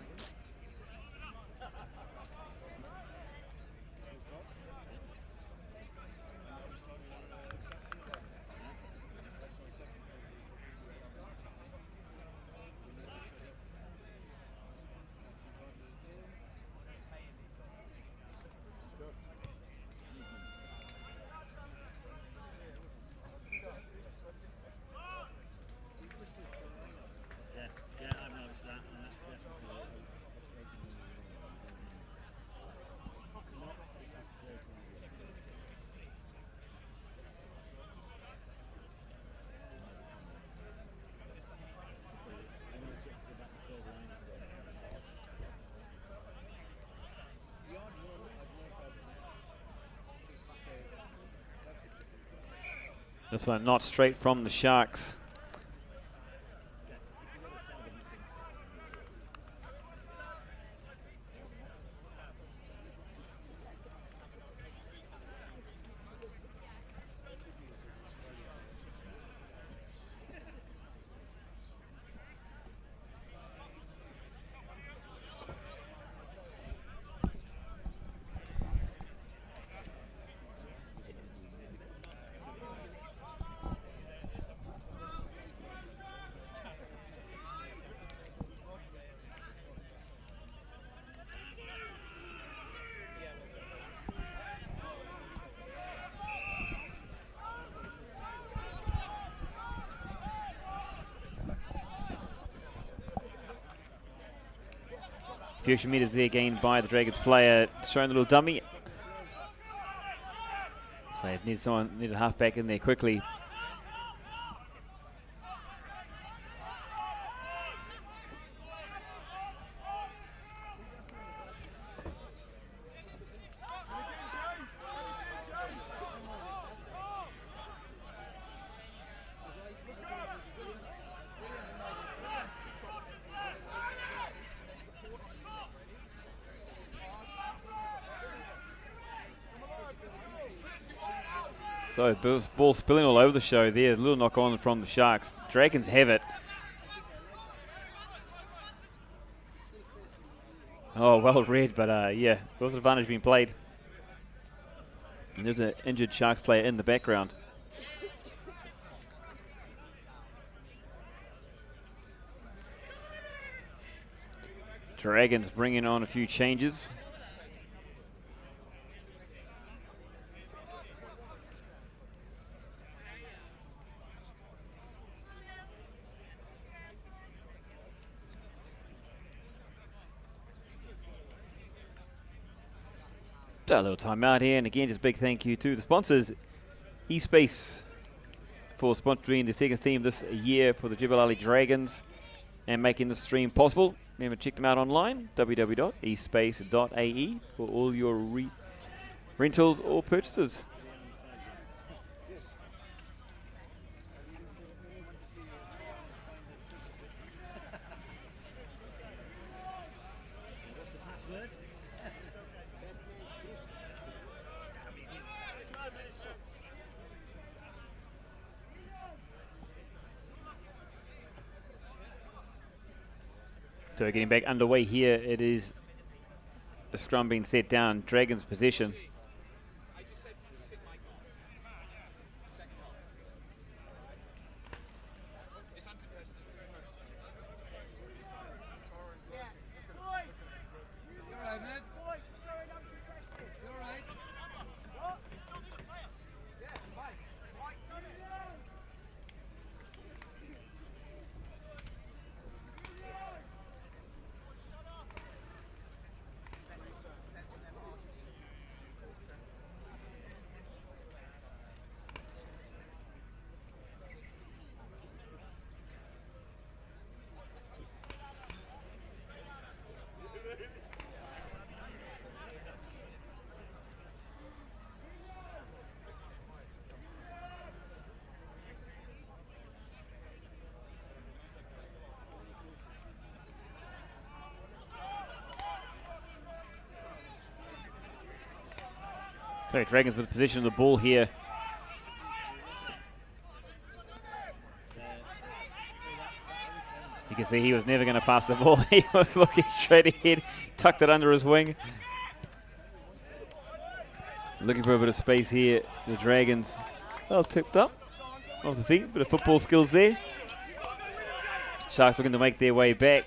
This one not straight from the Sharks. Few extra meters there gained by the Dragons player, showing the little dummy. So it needs a halfback in there quickly. So ball spilling all over the show there. A little knock on from the Sharks. Dragons have it. Oh, well read, but yeah, there was an advantage being played. And there's an injured Sharks player in the background. Dragons bringing on a few changes. So a little timeout here, and again, just a big thank you to the sponsors, eSpace, for sponsoring the second team this year for the Jebel Dragons and making this stream possible. Remember, check them out online, www.espace.ae, for all your rentals or purchases. So getting back underway here, it is a scrum being set down, Dragons possession. So Dragons with possession of the ball here. You can see he was never going to pass the ball. He was looking straight ahead, tucked it under his wing. Looking for a bit of space here. The Dragons, well tipped up off the feet. Bit of football skills there. Sharks looking to make their way back.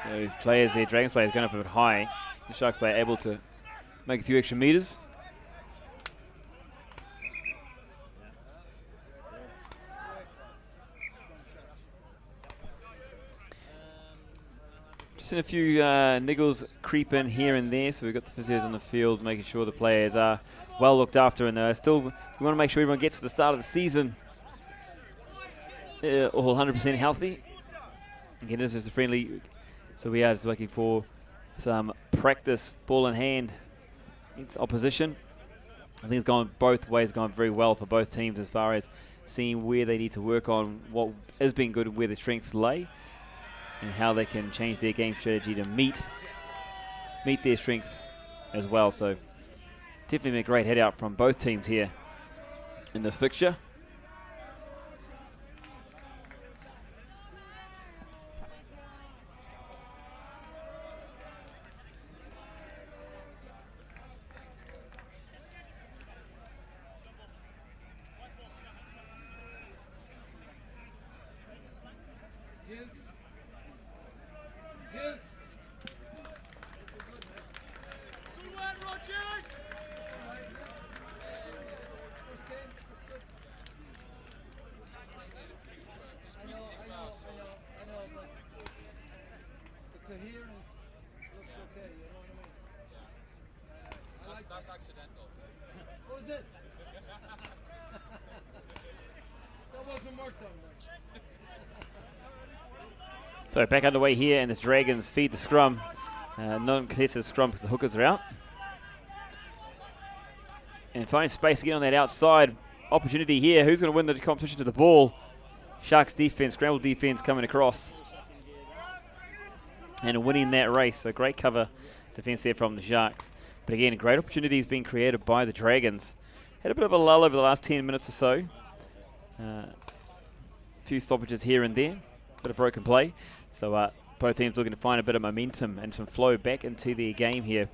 So players there, Dragons players going up a bit high. The Sharks player able to make a few extra meters. Just in a few niggles creep in here and there, so we've got the physios on the field making sure the players are well looked after, and still we want to make sure everyone gets to the start of the season all 100% healthy. Again, this is a friendly, so we are just looking for some practice ball in hand against opposition. I think it's gone both ways, gone very well for both teams as far as seeing where they need to work on what has been good and where the strengths lay, and how they can change their game strategy to meet their strengths as well. So definitely a great head out from both teams here in this fixture. So back underway here, and the Dragons feed the scrum. Non-contested scrum because the hookers are out. And find space again on that outside. opportunity here. Who's going to win the competition to the ball? Sharks defense, scramble defense coming across and winning that race. So great cover defense there from the Sharks. But again, great opportunities being created by the Dragons. Had a bit of a lull over the last 10 minutes or so. A few stoppages here and there. Bit of broken play. So both teams looking to find a bit of momentum and some flow back into their game here.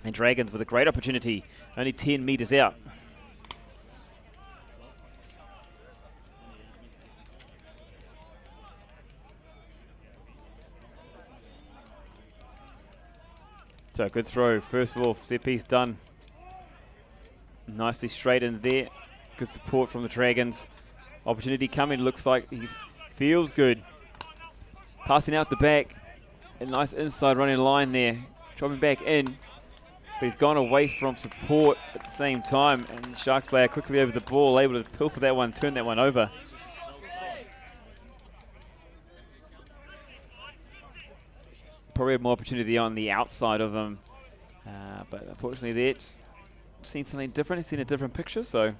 And Dragons with a great opportunity, only 10 metres out. So a good throw. First of all, set piece done. Nicely straight in there. Good support from the Dragons. Opportunity coming. Looks like he feels good. Passing out the back. A nice inside running line there. Dropping back in. But he's gone away from support at the same time. And the Sharks player quickly over the ball. Able to pilfer that one, turn that one over. Probably had more opportunity on the outside of him. But unfortunately there, just seen something different. He's seen a different picture, so.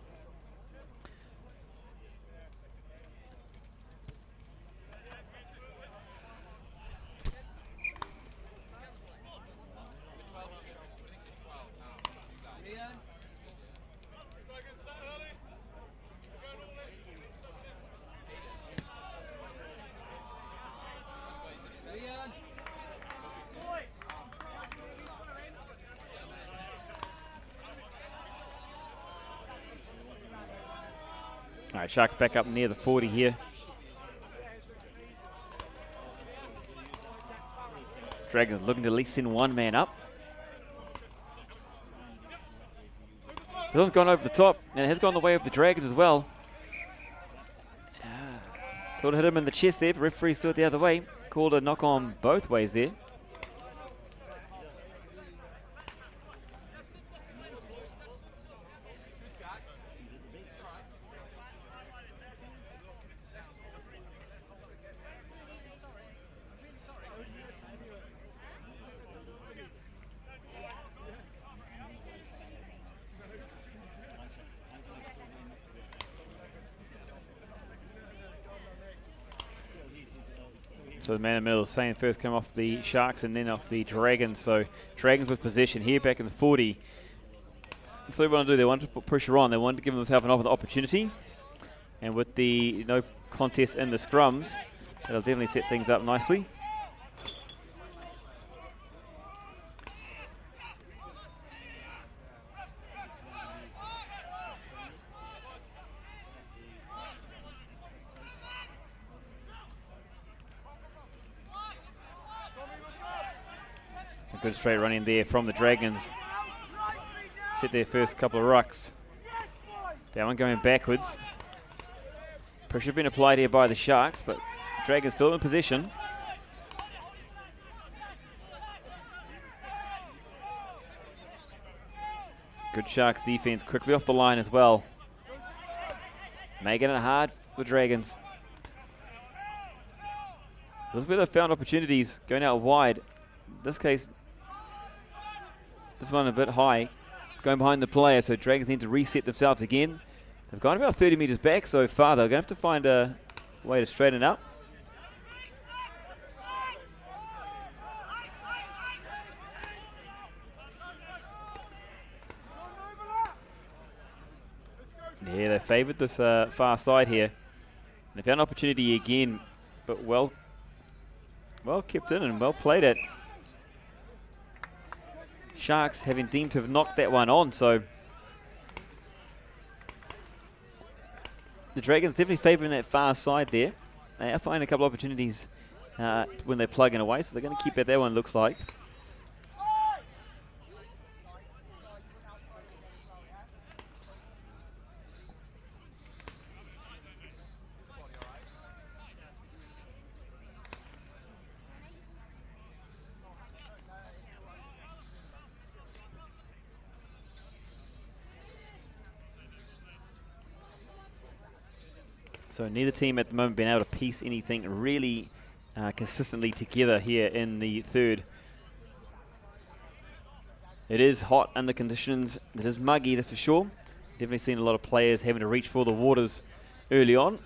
All right, Sharks back up near the 40 here. Dragons looking to at least send one man up. This one's gone over the top, and it has gone the way of the Dragons as well. Thought it hit him in the chest there, but referee saw it the other way. Called a knock on both ways there. So the man in the middle is saying first come off the Sharks and then off the Dragons. So Dragons with possession here back in the 40. That's what they want to do. They want to put pressure on. They want to give themselves an opportunity. And with the no contest in the scrums, that'll definitely set things up nicely. Some good straight running there from the Dragons. Set their first couple of rucks. That one going backwards. Pressure been applied here by the Sharks, but Dragons still in position. Good Sharks defense quickly off the line as well. Making it hard for the Dragons. This is where they found opportunities going out wide. In this case, this one a bit high, going behind the player, so Dragons need to reset themselves again. They've gone about 30 metres back so far. They're going to have to find a way to straighten up. Yeah, they favoured this far side here. They found an opportunity again, but well kept in and well played it. Sharks having deemed to have knocked that one on, so the Dragons definitely favouring that far side there. They are finding a couple of opportunities when they're plugging away, so they're going to keep at that one, looks like. So neither team at the moment been able to piece anything really consistently together here in the third. It is hot under conditions. It is muggy, that's for sure. Definitely seen a lot of players having to reach for the waters early on.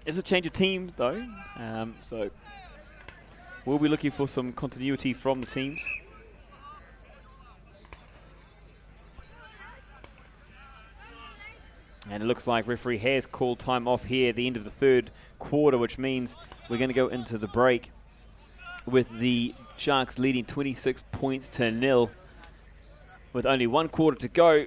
It's a change of team, though, so we'll be looking for some continuity from the teams. And it looks like referee has called time off here at the end of the third quarter, which means we're going to go into the break with the Sharks leading 26 points to 0 with only 1 quarter to go.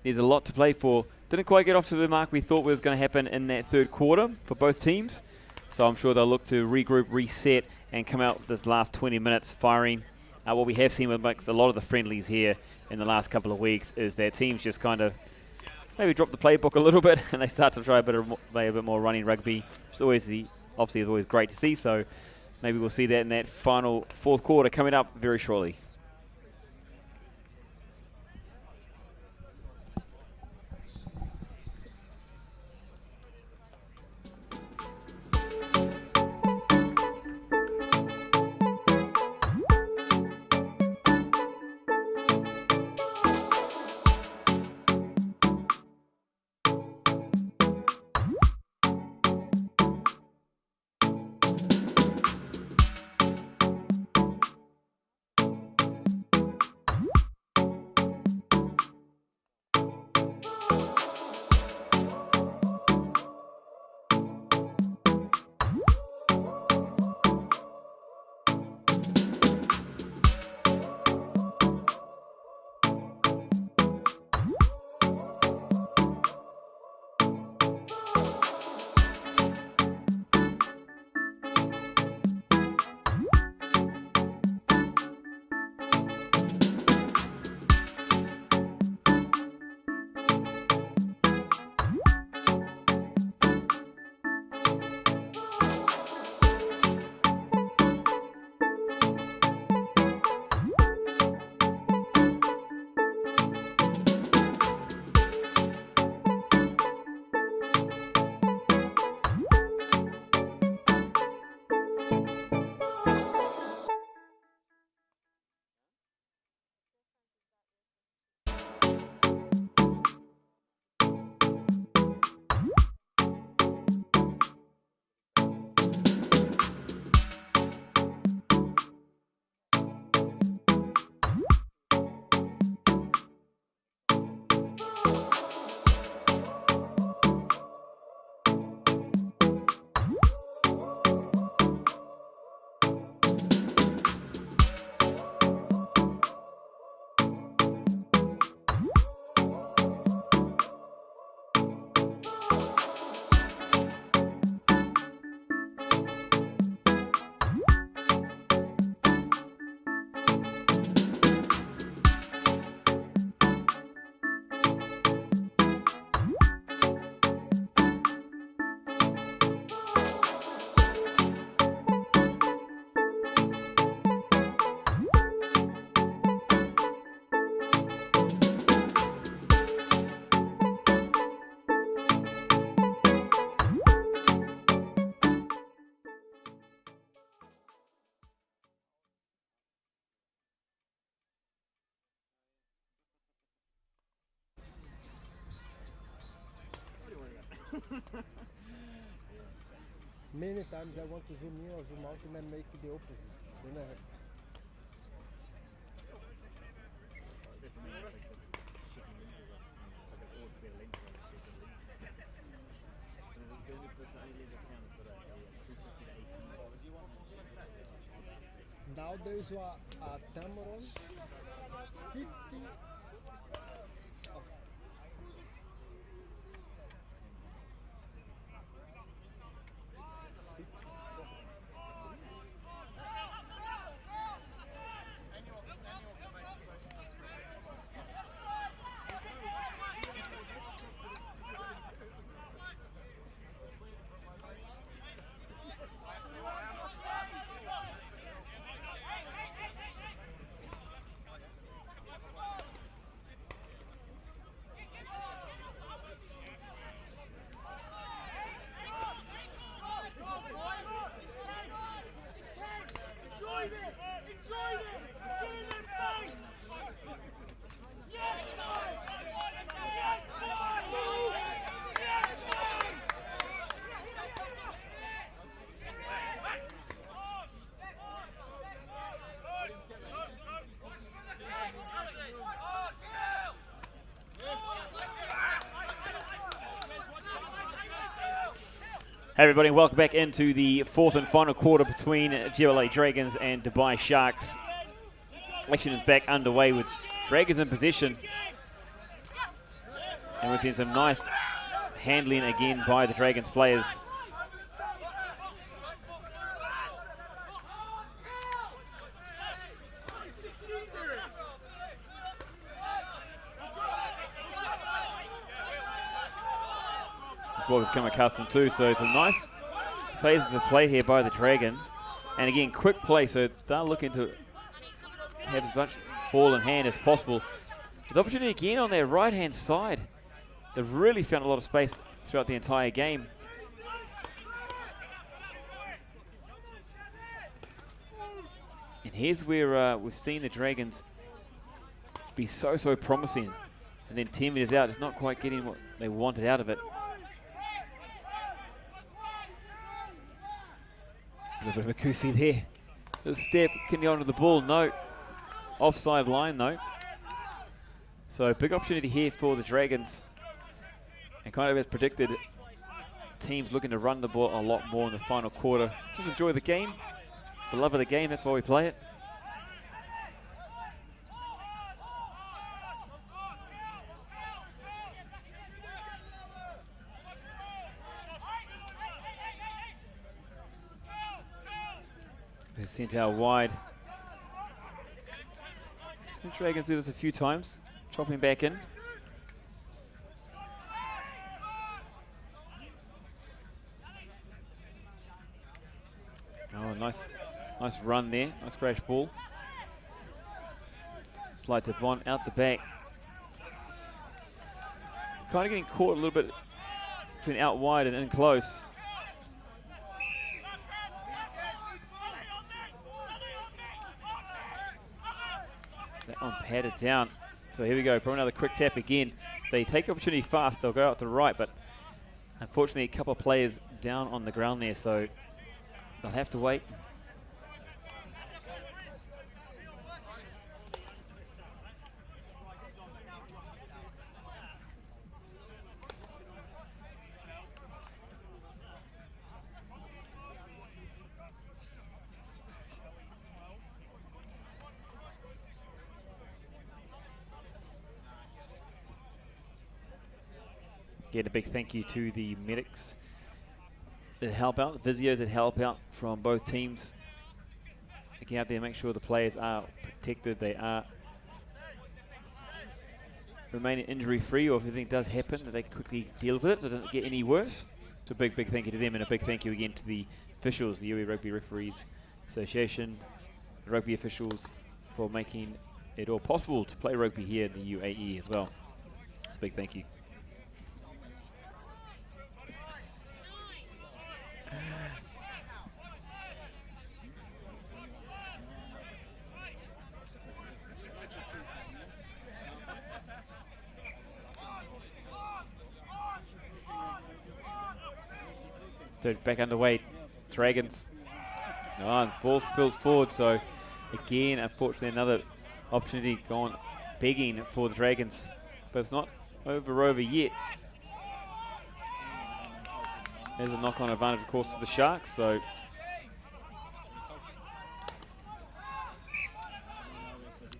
There's a lot to play for. Didn't quite get off to the mark we thought was going to happen in that third quarter for both teams. So I'm sure they'll look to regroup, reset, and come out with this last 20 minutes firing. What we have seen amongst a lot of the friendlies here in the last couple of weeks is that teams just kind of maybe drop the playbook a little bit and they start to try play a bit more running rugby, which is obviously is always great to see. So maybe we'll see that in that final fourth quarter coming up very shortly. Many times I want to zoom in or zoom out and I make the opposite. Then I have now there is a Tamaron 50. Yes, Hey everybody, and welcome back into the fourth and final quarter between Jebel Dragons and Dubai Sharks. Action is back underway with Dragons in possession. And we've seen some nice handling again by the Dragons players. What we've become accustomed to, so some nice phases of play here by the Dragons. And again, quick play, so they're looking to have as much ball in hand as possible. There's opportunity again on their right-hand side. They've really found a lot of space throughout the entire game. And here's where we've seen the Dragons be so promising. And then 10 meters out, just not quite getting what they wanted out of it. A little bit of a Kusi there. A step, can get onto the ball, no. Offside line though. So big opportunity here for the Dragons. And kind of as predicted, teams looking to run the ball a lot more in this final quarter. Just enjoy the game, the love of the game, that's why we play it. They're sent out wide. The Dragons do this a few times, chopping back in. Oh, nice run there, nice crash ball. Slide to Bond out the back. Kind of getting caught a little bit between out wide and in close. That one padded down. So here we go, probably another quick tap again. They take opportunity fast, they'll go out to the right, but unfortunately a couple of players down on the ground there, so they'll have to wait. Again, a big thank you to the medics that help out, the physios that help out from both teams. Get out there and make sure the players are protected, they are remaining injury free, or if anything does happen, that they can quickly deal with it so it doesn't get any worse. So a big thank you to them, and a big thank you again to the officials, the UAE Rugby Referees Association, the rugby officials, for making it all possible to play rugby here in the UAE as well. It's a big thank you. So back underway, Dragons. Oh, ball spilled forward, so again, unfortunately, another opportunity gone begging for the Dragons, but it's not over yet. There's a knock-on advantage, of course, to the Sharks, so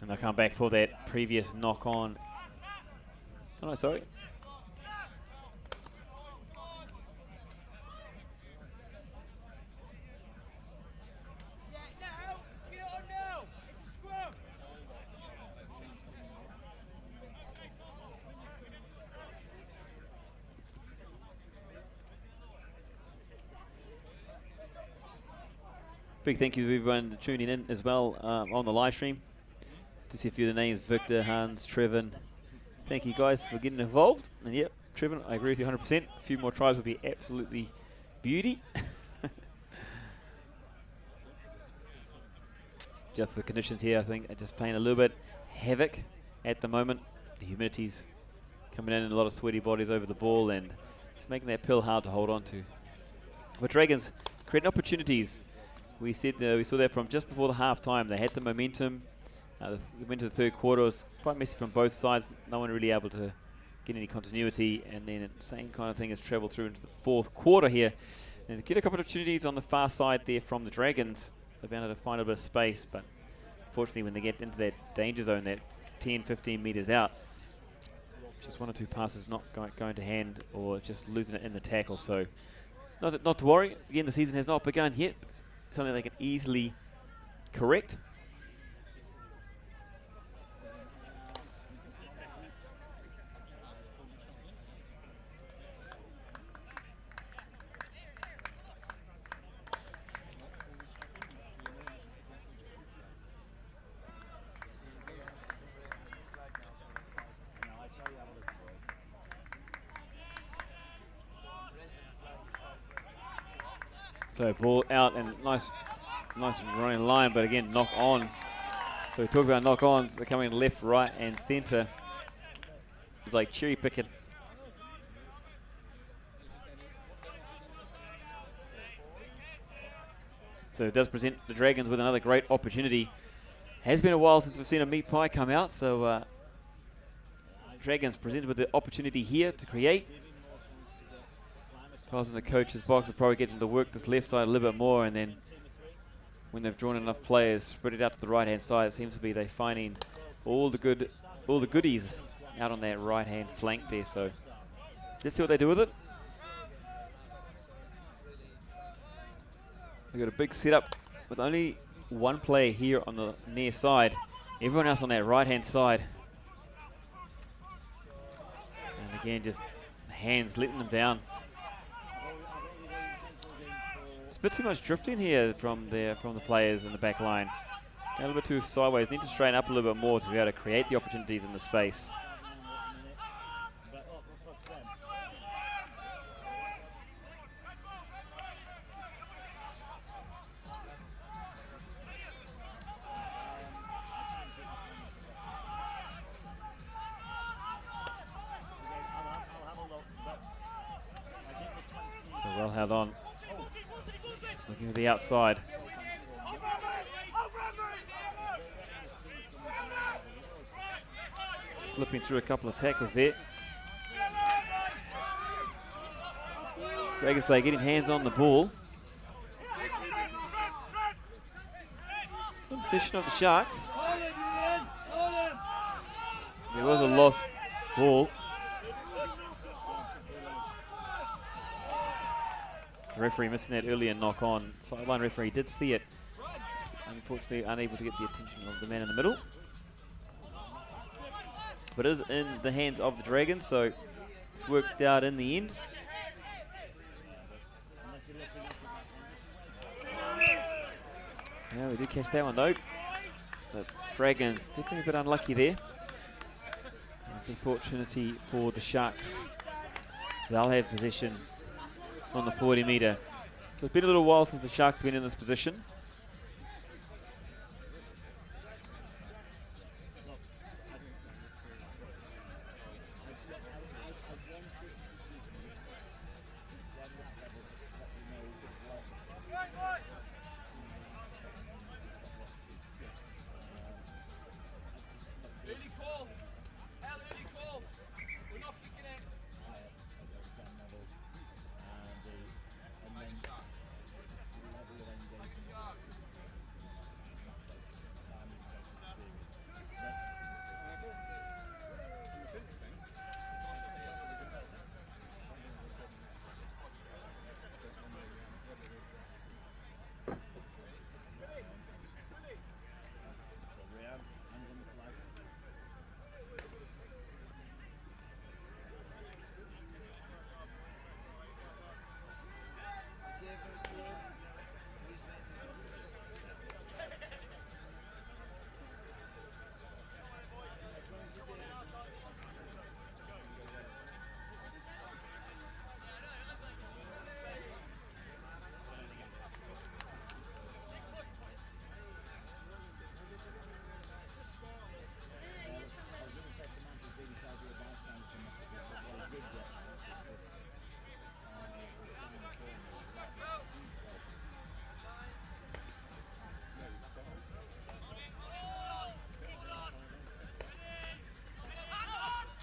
and they'll come back for that previous knock-on. Oh no, sorry. Big thank you to everyone tuning in as well on the live stream. To see a few of the names, Victor, Hans, Trevin. Thank you guys for getting involved. And yep, Trevin, I agree with you 100%. A few more tries would be absolutely beauty. Just the conditions here, I think, are just playing a little bit havoc at the moment. The humidity's coming in and a lot of sweaty bodies over the ball, and it's making that pill hard to hold on to. But Dragons creating opportunities. We said we saw that from just before the half time. They had the momentum. They went to the third quarter. It was quite messy from both sides. No one really able to get any continuity. And then the same kind of thing has travelled through into the fourth quarter here And they get a couple of opportunities on the far side there from the Dragons. They've been able to find a bit of space, but unfortunately when they get into that danger zone, that 10, 15 meters out, just one or two passes not going to hand, or just losing it in the tackle. So not to worry. Again, the season has not begun yet. Something they can easily correct. So ball out and nice running line, but again, knock on. So we talk about knock ons. They're coming left, right, and center. It's like cherry picking. So it does present the Dragons with another great opportunity. Has been a while since we've seen a meat pie come out, so Dragons presented with the opportunity here to create. If I was in the coach's box, I'd probably get them to work this left side a little bit more, and then when they've drawn enough players, spread it out to the right-hand side. It seems to be they're finding all the goodies out on that right-hand flank there. So let's see what they do with it. They've got a big setup with only one player here on the near side. Everyone else on that right-hand side. And again, just hands letting them down. A bit too much drifting here from the players in the back line. A little bit too sideways. Need to straighten up a little bit more to be able to create the opportunities in the space. So well held on. Looking to the outside. Slipping through a couple of tackles there. Dragons play getting hands on the ball. Some possession of the Sharks. There was a lost ball. The referee missing that earlier knock on. Sideline referee did see it. Unfortunately, unable to get the attention of the man in the middle. But it is in the hands of the Dragons, so it's worked out in the end. Yeah, we did catch that one though. So Dragons definitely a bit unlucky there. Good opportunity for the Sharks. So they'll have possession on the 40 metre. So it's been a little while since the Sharks have been in this position.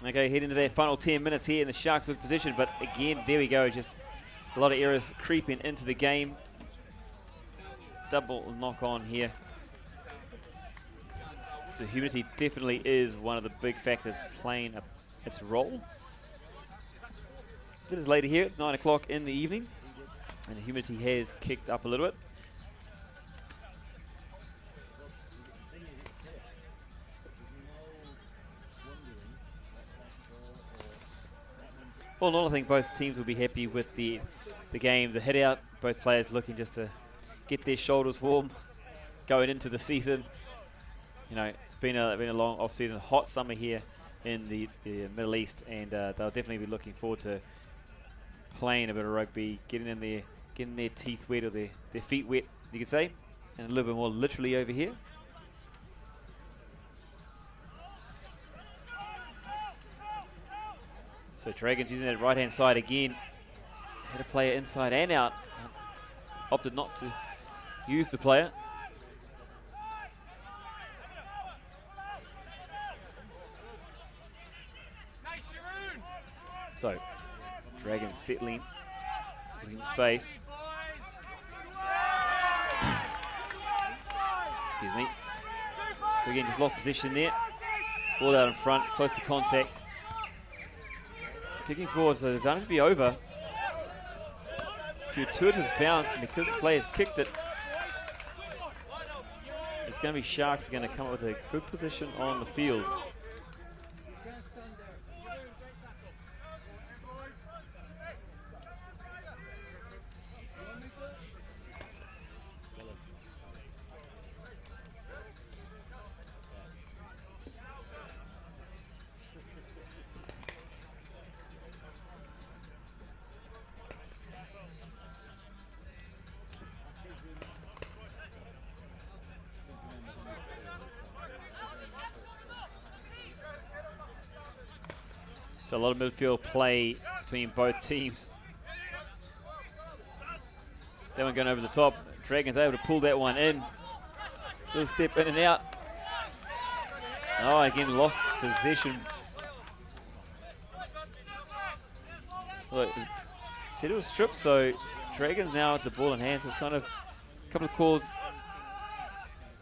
Okay, head into their final 10 minutes here in the Sharks with position, but again, there we go, just A lot of errors creeping into the game. Double knock on here. So humidity definitely is one of the big factors playing its role. It is later here, it's 9 o'clock in the evening, and the humidity has kicked up a little bit. All in all, I think both teams will be happy with the game, the head out. Both players looking just to get their shoulders warm going into the season. You know, it's been a long off-season, hot summer here in the Middle East, and they'll definitely be looking forward to playing a bit of rugby, getting in there, getting their teeth wet or their feet wet, you could say, and a little bit more literally over here. So Dragons using that right-hand side again. Had a player inside and out. Opted not to use the player. So Dragons settling, losing space. Excuse me. So again, just lost position there. Ball out in front, close to contact. Ticking forward, so the advantage will be over. Fortuitous bounce, and because the players kicked it, it's going to be Sharks are going to come up with a good position on the field. So a lot of midfield play between both teams. That one going over the top. Dragons able to pull that one in. Little step in and out. Oh, again, lost possession. Look, said it was stripped, so Dragons now with the ball in hand. So it's kind of a couple of calls,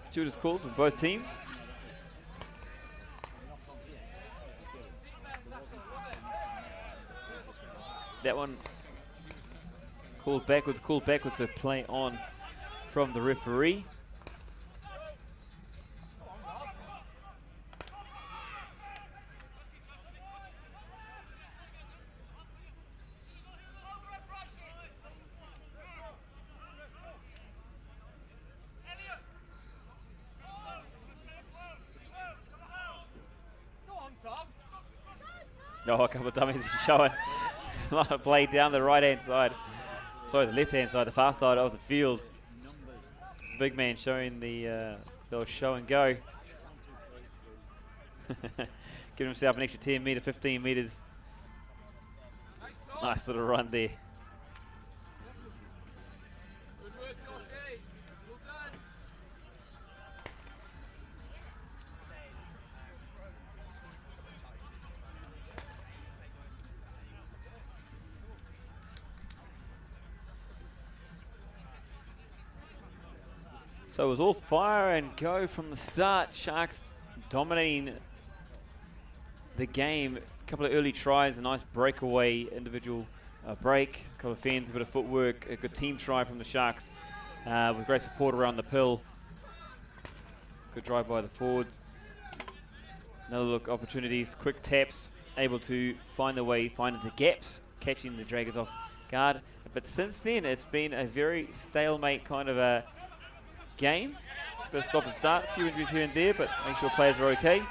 fortuitous calls from both teams. That one called backwards, so play on from the referee. Oh, a couple of dummies showing. A lot of play down the right-hand side. Sorry, the left-hand side, the far side of the field. Big man showing the show and go. Giving himself an extra 10 metre, 15 metres. Nice little run there. So it was all fire and go from the start. Sharks dominating the game. A couple of early tries, a nice breakaway individual break, a couple of fends, a bit of footwork, a good team try from the Sharks with great support around the pill. Good drive by the forwards. Another look, opportunities, quick taps, able to find their way, find into gaps, catching the Dragons off guard. But since then, it's been a very stalemate kind of a game. Bit of stop and start, a few injuries here and there, but make sure players are okay.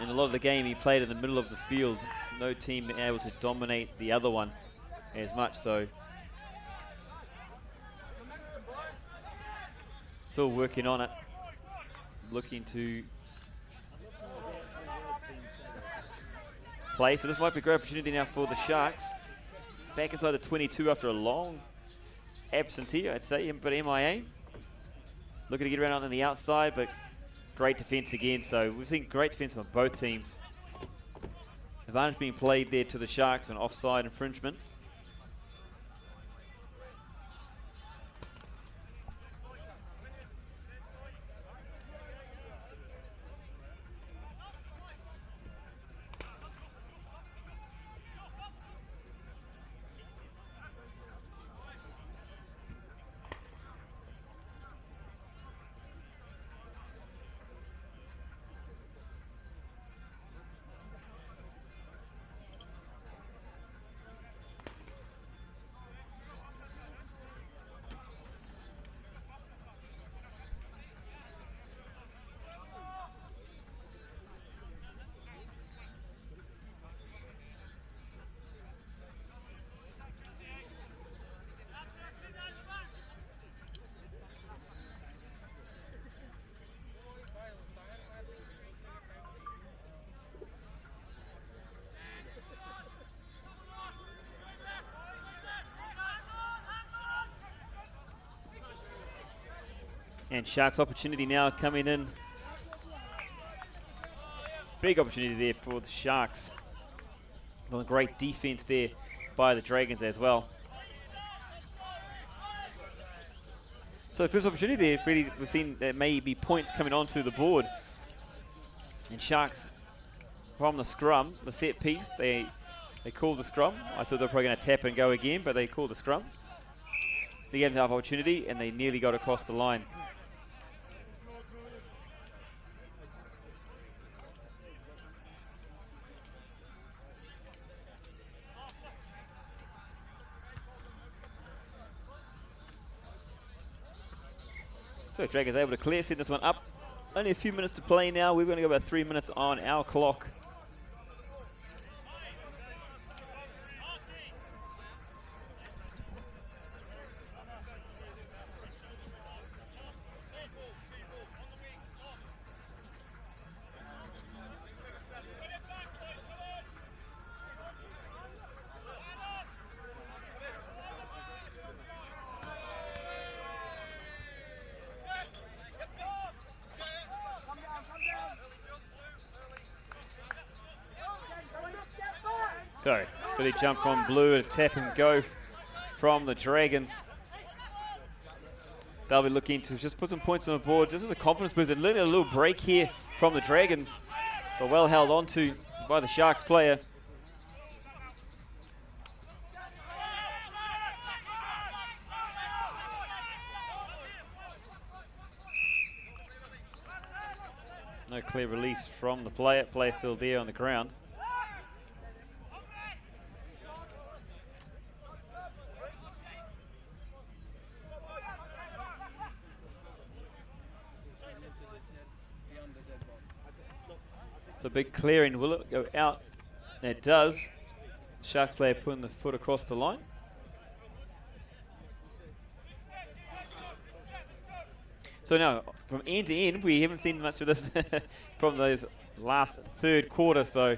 And a lot of the game he played in the middle of the field. No team able to dominate the other one as much, so still working on it. Looking to play, so this might be a great opportunity now for the Sharks. Back inside the 22 after a long absentee, I'd say, but MIA. Looking to get around on the outside, but great defense again. So we've seen great defense from both teams. Advantage being played there to the Sharks, an offside infringement. And Sharks opportunity now coming in. Big opportunity there for the Sharks. Well, great defense there by the Dragons as well. So the first opportunity there, really, we've seen there may be points coming onto the board. And Sharks from the scrum, the set piece, they called the scrum. I thought they were probably going to tap and go again, but they called the scrum. They gave them an opportunity, and they nearly got across the line. So Dragons able to clear, set this one up. Only a few minutes to play now. We're going to go about 3 minutes on our clock. Sorry, Billy jump from blue, a tap and go from the Dragons. They'll be looking to just put some points on the board. This is a confidence boost. A little break here from the Dragons, but well held onto by the Sharks player. No clear release from the player. Player still there on the ground. So big clearing, will it go out? And it does. Sharks player putting the foot across the line. So now, from end to end, we haven't seen much of this from those last third quarter. So,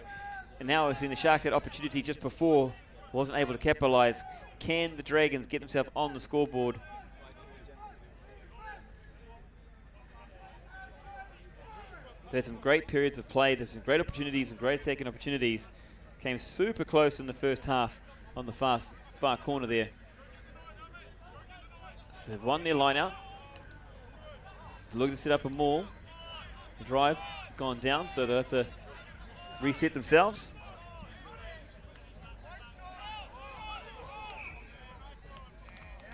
and now we've seen the Sharks had opportunity just before, wasn't able to capitalize. Can the Dragons get themselves on the scoreboard? There's some great periods of play. There's some great opportunities and great attacking opportunities. Came super close in the first half on the far corner there. So they've won their line out. They're looking to set up a maul. The drive has gone down, so they'll have to reset themselves.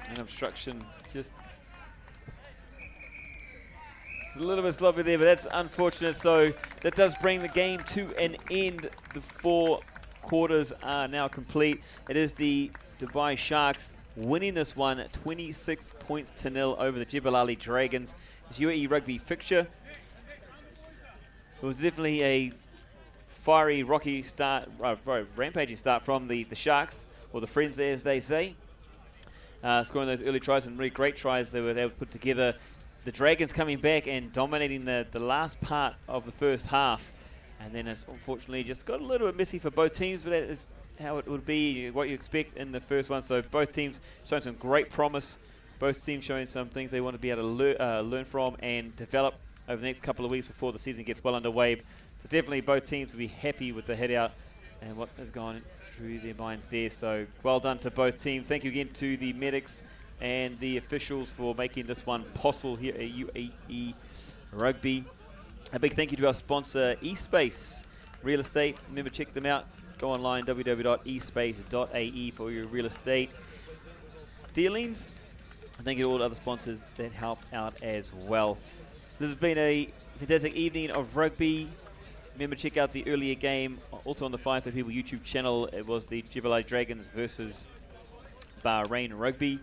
And obstruction just... a little bit sloppy there, but that's unfortunate. So that does bring the game to an end. The 4 quarters are now complete. It is the Dubai Sharks winning this one 26 points to 0 over the Jebel Ali Dragons. It's UAE rugby fixture. It was definitely a fiery, rocky start, rampaging start from the Sharks, or the Friends as they say. Scoring those early tries and really great tries they were able to put together. The Dragons coming back and dominating the last part of the first half. And then it's unfortunately just got a little bit messy for both teams, but that is how it would be, what you expect in the first one. So both teams showing some great promise. Both teams showing some things they want to be able to learn from and develop over the next couple of weeks before the season gets well underway. So definitely both teams will be happy with the head out and what has gone through their minds there. So well done to both teams. Thank you again to the medics and the officials for making this one possible here at UAE Rugby. A big thank you to our sponsor, eSpace Real Estate. Remember, check them out. Go online, www.espace.ae for your real estate dealings. And thank you to all the other sponsors that helped out as well. This has been a fantastic evening of rugby. Remember, check out the earlier game, also on the Fire for People YouTube channel. It was the Jebel Ali Dragons versus Bahrain Rugby.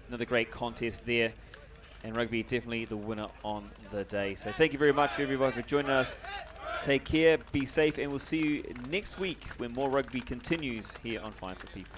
Another great contest there, and rugby definitely the winner on the day. So thank you very much for everybody for joining us. Take care, be safe, and we'll see you next week when more rugby continues here on Fire for People.